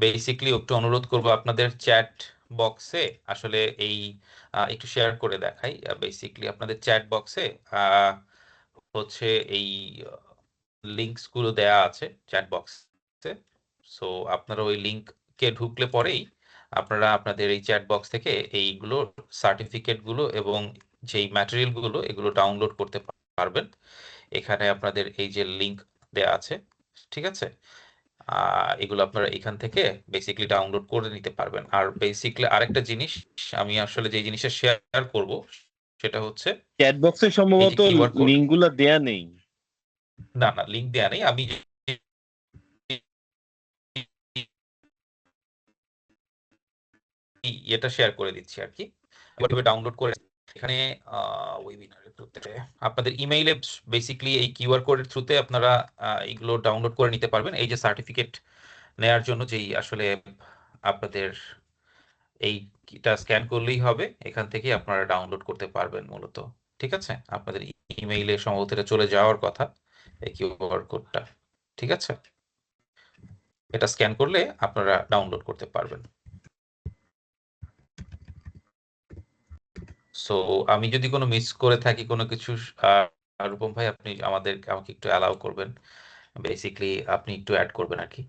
বেসিক্যালি একটু অনুরোধ করব আপনাদের চ্যাট বক্সে আসলে এই একটু শেয়ার করে দেখাই। বেসিক্যালি আপনাদের চ্যাট বক্সে হচ্ছে এই লিঙ্কস গুলো দেয়া আছে চ্যাট বক্সে। সো আপনারা ওই লিঙ্কে ঢুকলে পরেই আপনারা আপনাদের এই চ্যাট বক্স থেকে এইগুলো সার্টিফিকেট গুলো এবং যেই ম্যাটেরিয়াল গুলো এগুলো ডাউনলোড করতে পারবেন। এখানে আপনাদের এই যে লিঙ্ক দেয়া আছে, ঠিক আছে? এগুলো আপনারা এখান থেকে বেসিক্যালি ডাউনলোড করে নিতে পারবেন। আর বেসিক্যালি আরেকটা জিনিস আমি আসলে যে জিনিসটা শেয়ার করব সেটা হচ্ছে চ্যাট বক্সে এই যে সম্ভবত কিউআর কোড। লিঙ্কগুলো দেয়া নেই। না না লিঙ্ক দেয়া নেই, আমি এটা শেয়ার করে দিচ্ছি আর কি, কিভাবে ডাউনলোড করে। এখানে ওয়েবিনারের থ্রুতে আপনাদের ইমেইলে বেসিক্যালি এই কিউআর কোডের থ্রুতে আপনারা এইগুলো ডাউনলোড করে নিতে পারবেন। এই যে সার্টিফিকেট নেয়ার জন্য যেই আসলে আপনাদের এইটা স্ক্যান করলেই হবে, এখান থেকে আপনারা ডাউনলোড করতে পারবেন মূলত। ঠিক আছে, আপনাদের ইমেইলে সম্ভবত এটা চলে যাওয়ার কথা এই কিউআর কোডটা। ঠিক আছে, এটা স্ক্যান করলে আপনারা ডাউনলোড করতে পারবেন। সো আমি যদি কোনো মিস করে থাকি কোনো কিছু, রূপম ভাই আপনি আমাকে একটু অ্যালাউ করবেন, বেসিক্যালি আপনি একটু অ্যাড করবেন আর কি।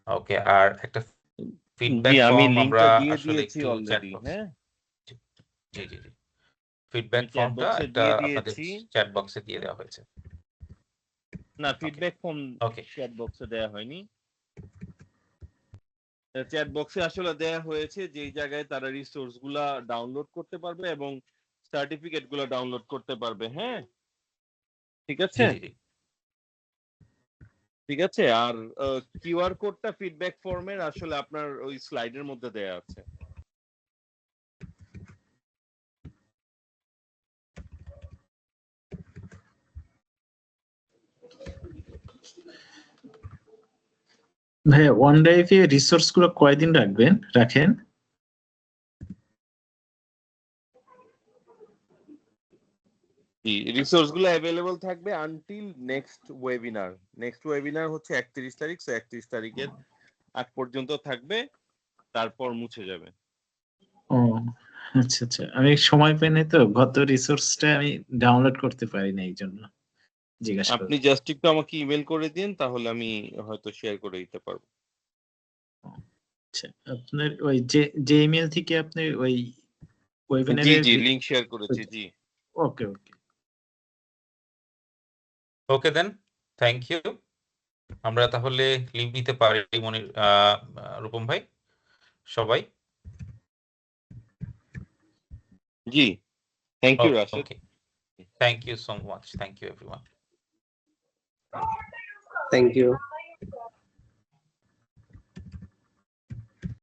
ওকে, আর একটা ফিডব্যাক জি, আমি ফর্ম আমরা লিঙ্কটা দিয়ে আসলে দিয়েছি একটু চ্যাট অলরেডি, বক্স। হ্যাঁ? জি জি জি ফিডব্যাক আমি চ্যাট ফর্মটা বক্সে একটা দিয়ে আপনাদের দিয়েছি। চ্যাট বক্সে দিয়ে দেওয়া হয়েছে। না, ওকে ফিডব্যাক ফর্ম ওকে চ্যাট বক্সে দেয়া হয়নি। চ্যাট বক্সে আসলে দেয়া হয়েছে যেই জায়গায় তারা রিসোর্স গুলা ডাউনলোড করতে পারবে এবং সার্টিফিকেট গুলা ডাউনলোড করতে পারবে, হ্যাঁ? ঠিক জি আছে? জি জি ঠিক আছে, আর কিউআর কোডটা ফিডব্যাক ফর্মের আসলে আপনার ওই স্লাইডের মধ্যে দেয়া আছে। ভাইয়া ওয়ান ড্রাইভে রিসোর্স গুলো কয়দিন রাখেন? রিসোর্স গুলো অ্যাভেলেবল থাকবে until next webinar. Next webinar হচ্ছে 31 তারিখ, সো 31 তারিখের আগ পর্যন্ত থাকবে, তারপর মুছে যাবে। ও আচ্ছা আচ্ছা, আমি সময় পাই নাই তো, গত রিসোর্সটা আমি ডাউনলোড করতে পারি না, এই জন্য জিজ্ঞাসা আপনি করি। জাস্ট একটু আমাকে ইমেল করে দিন, তাহলে আমি হয়তো শেয়ার করে দিতে পারবো। আচ্ছা, আপনার ওই যে ইমেল থেকে আপনি ওই জি ওয়েবিনারের জি, লিংক শেয়ার করেছি। জি okay okay. Okay then, thank you. আমরা তাহলে লিভ নিতে পারি মনির, রূপম ভাই, সবাই। জি, thank you Rashed. Okay, thank you so much, thank you everyone. Thank you.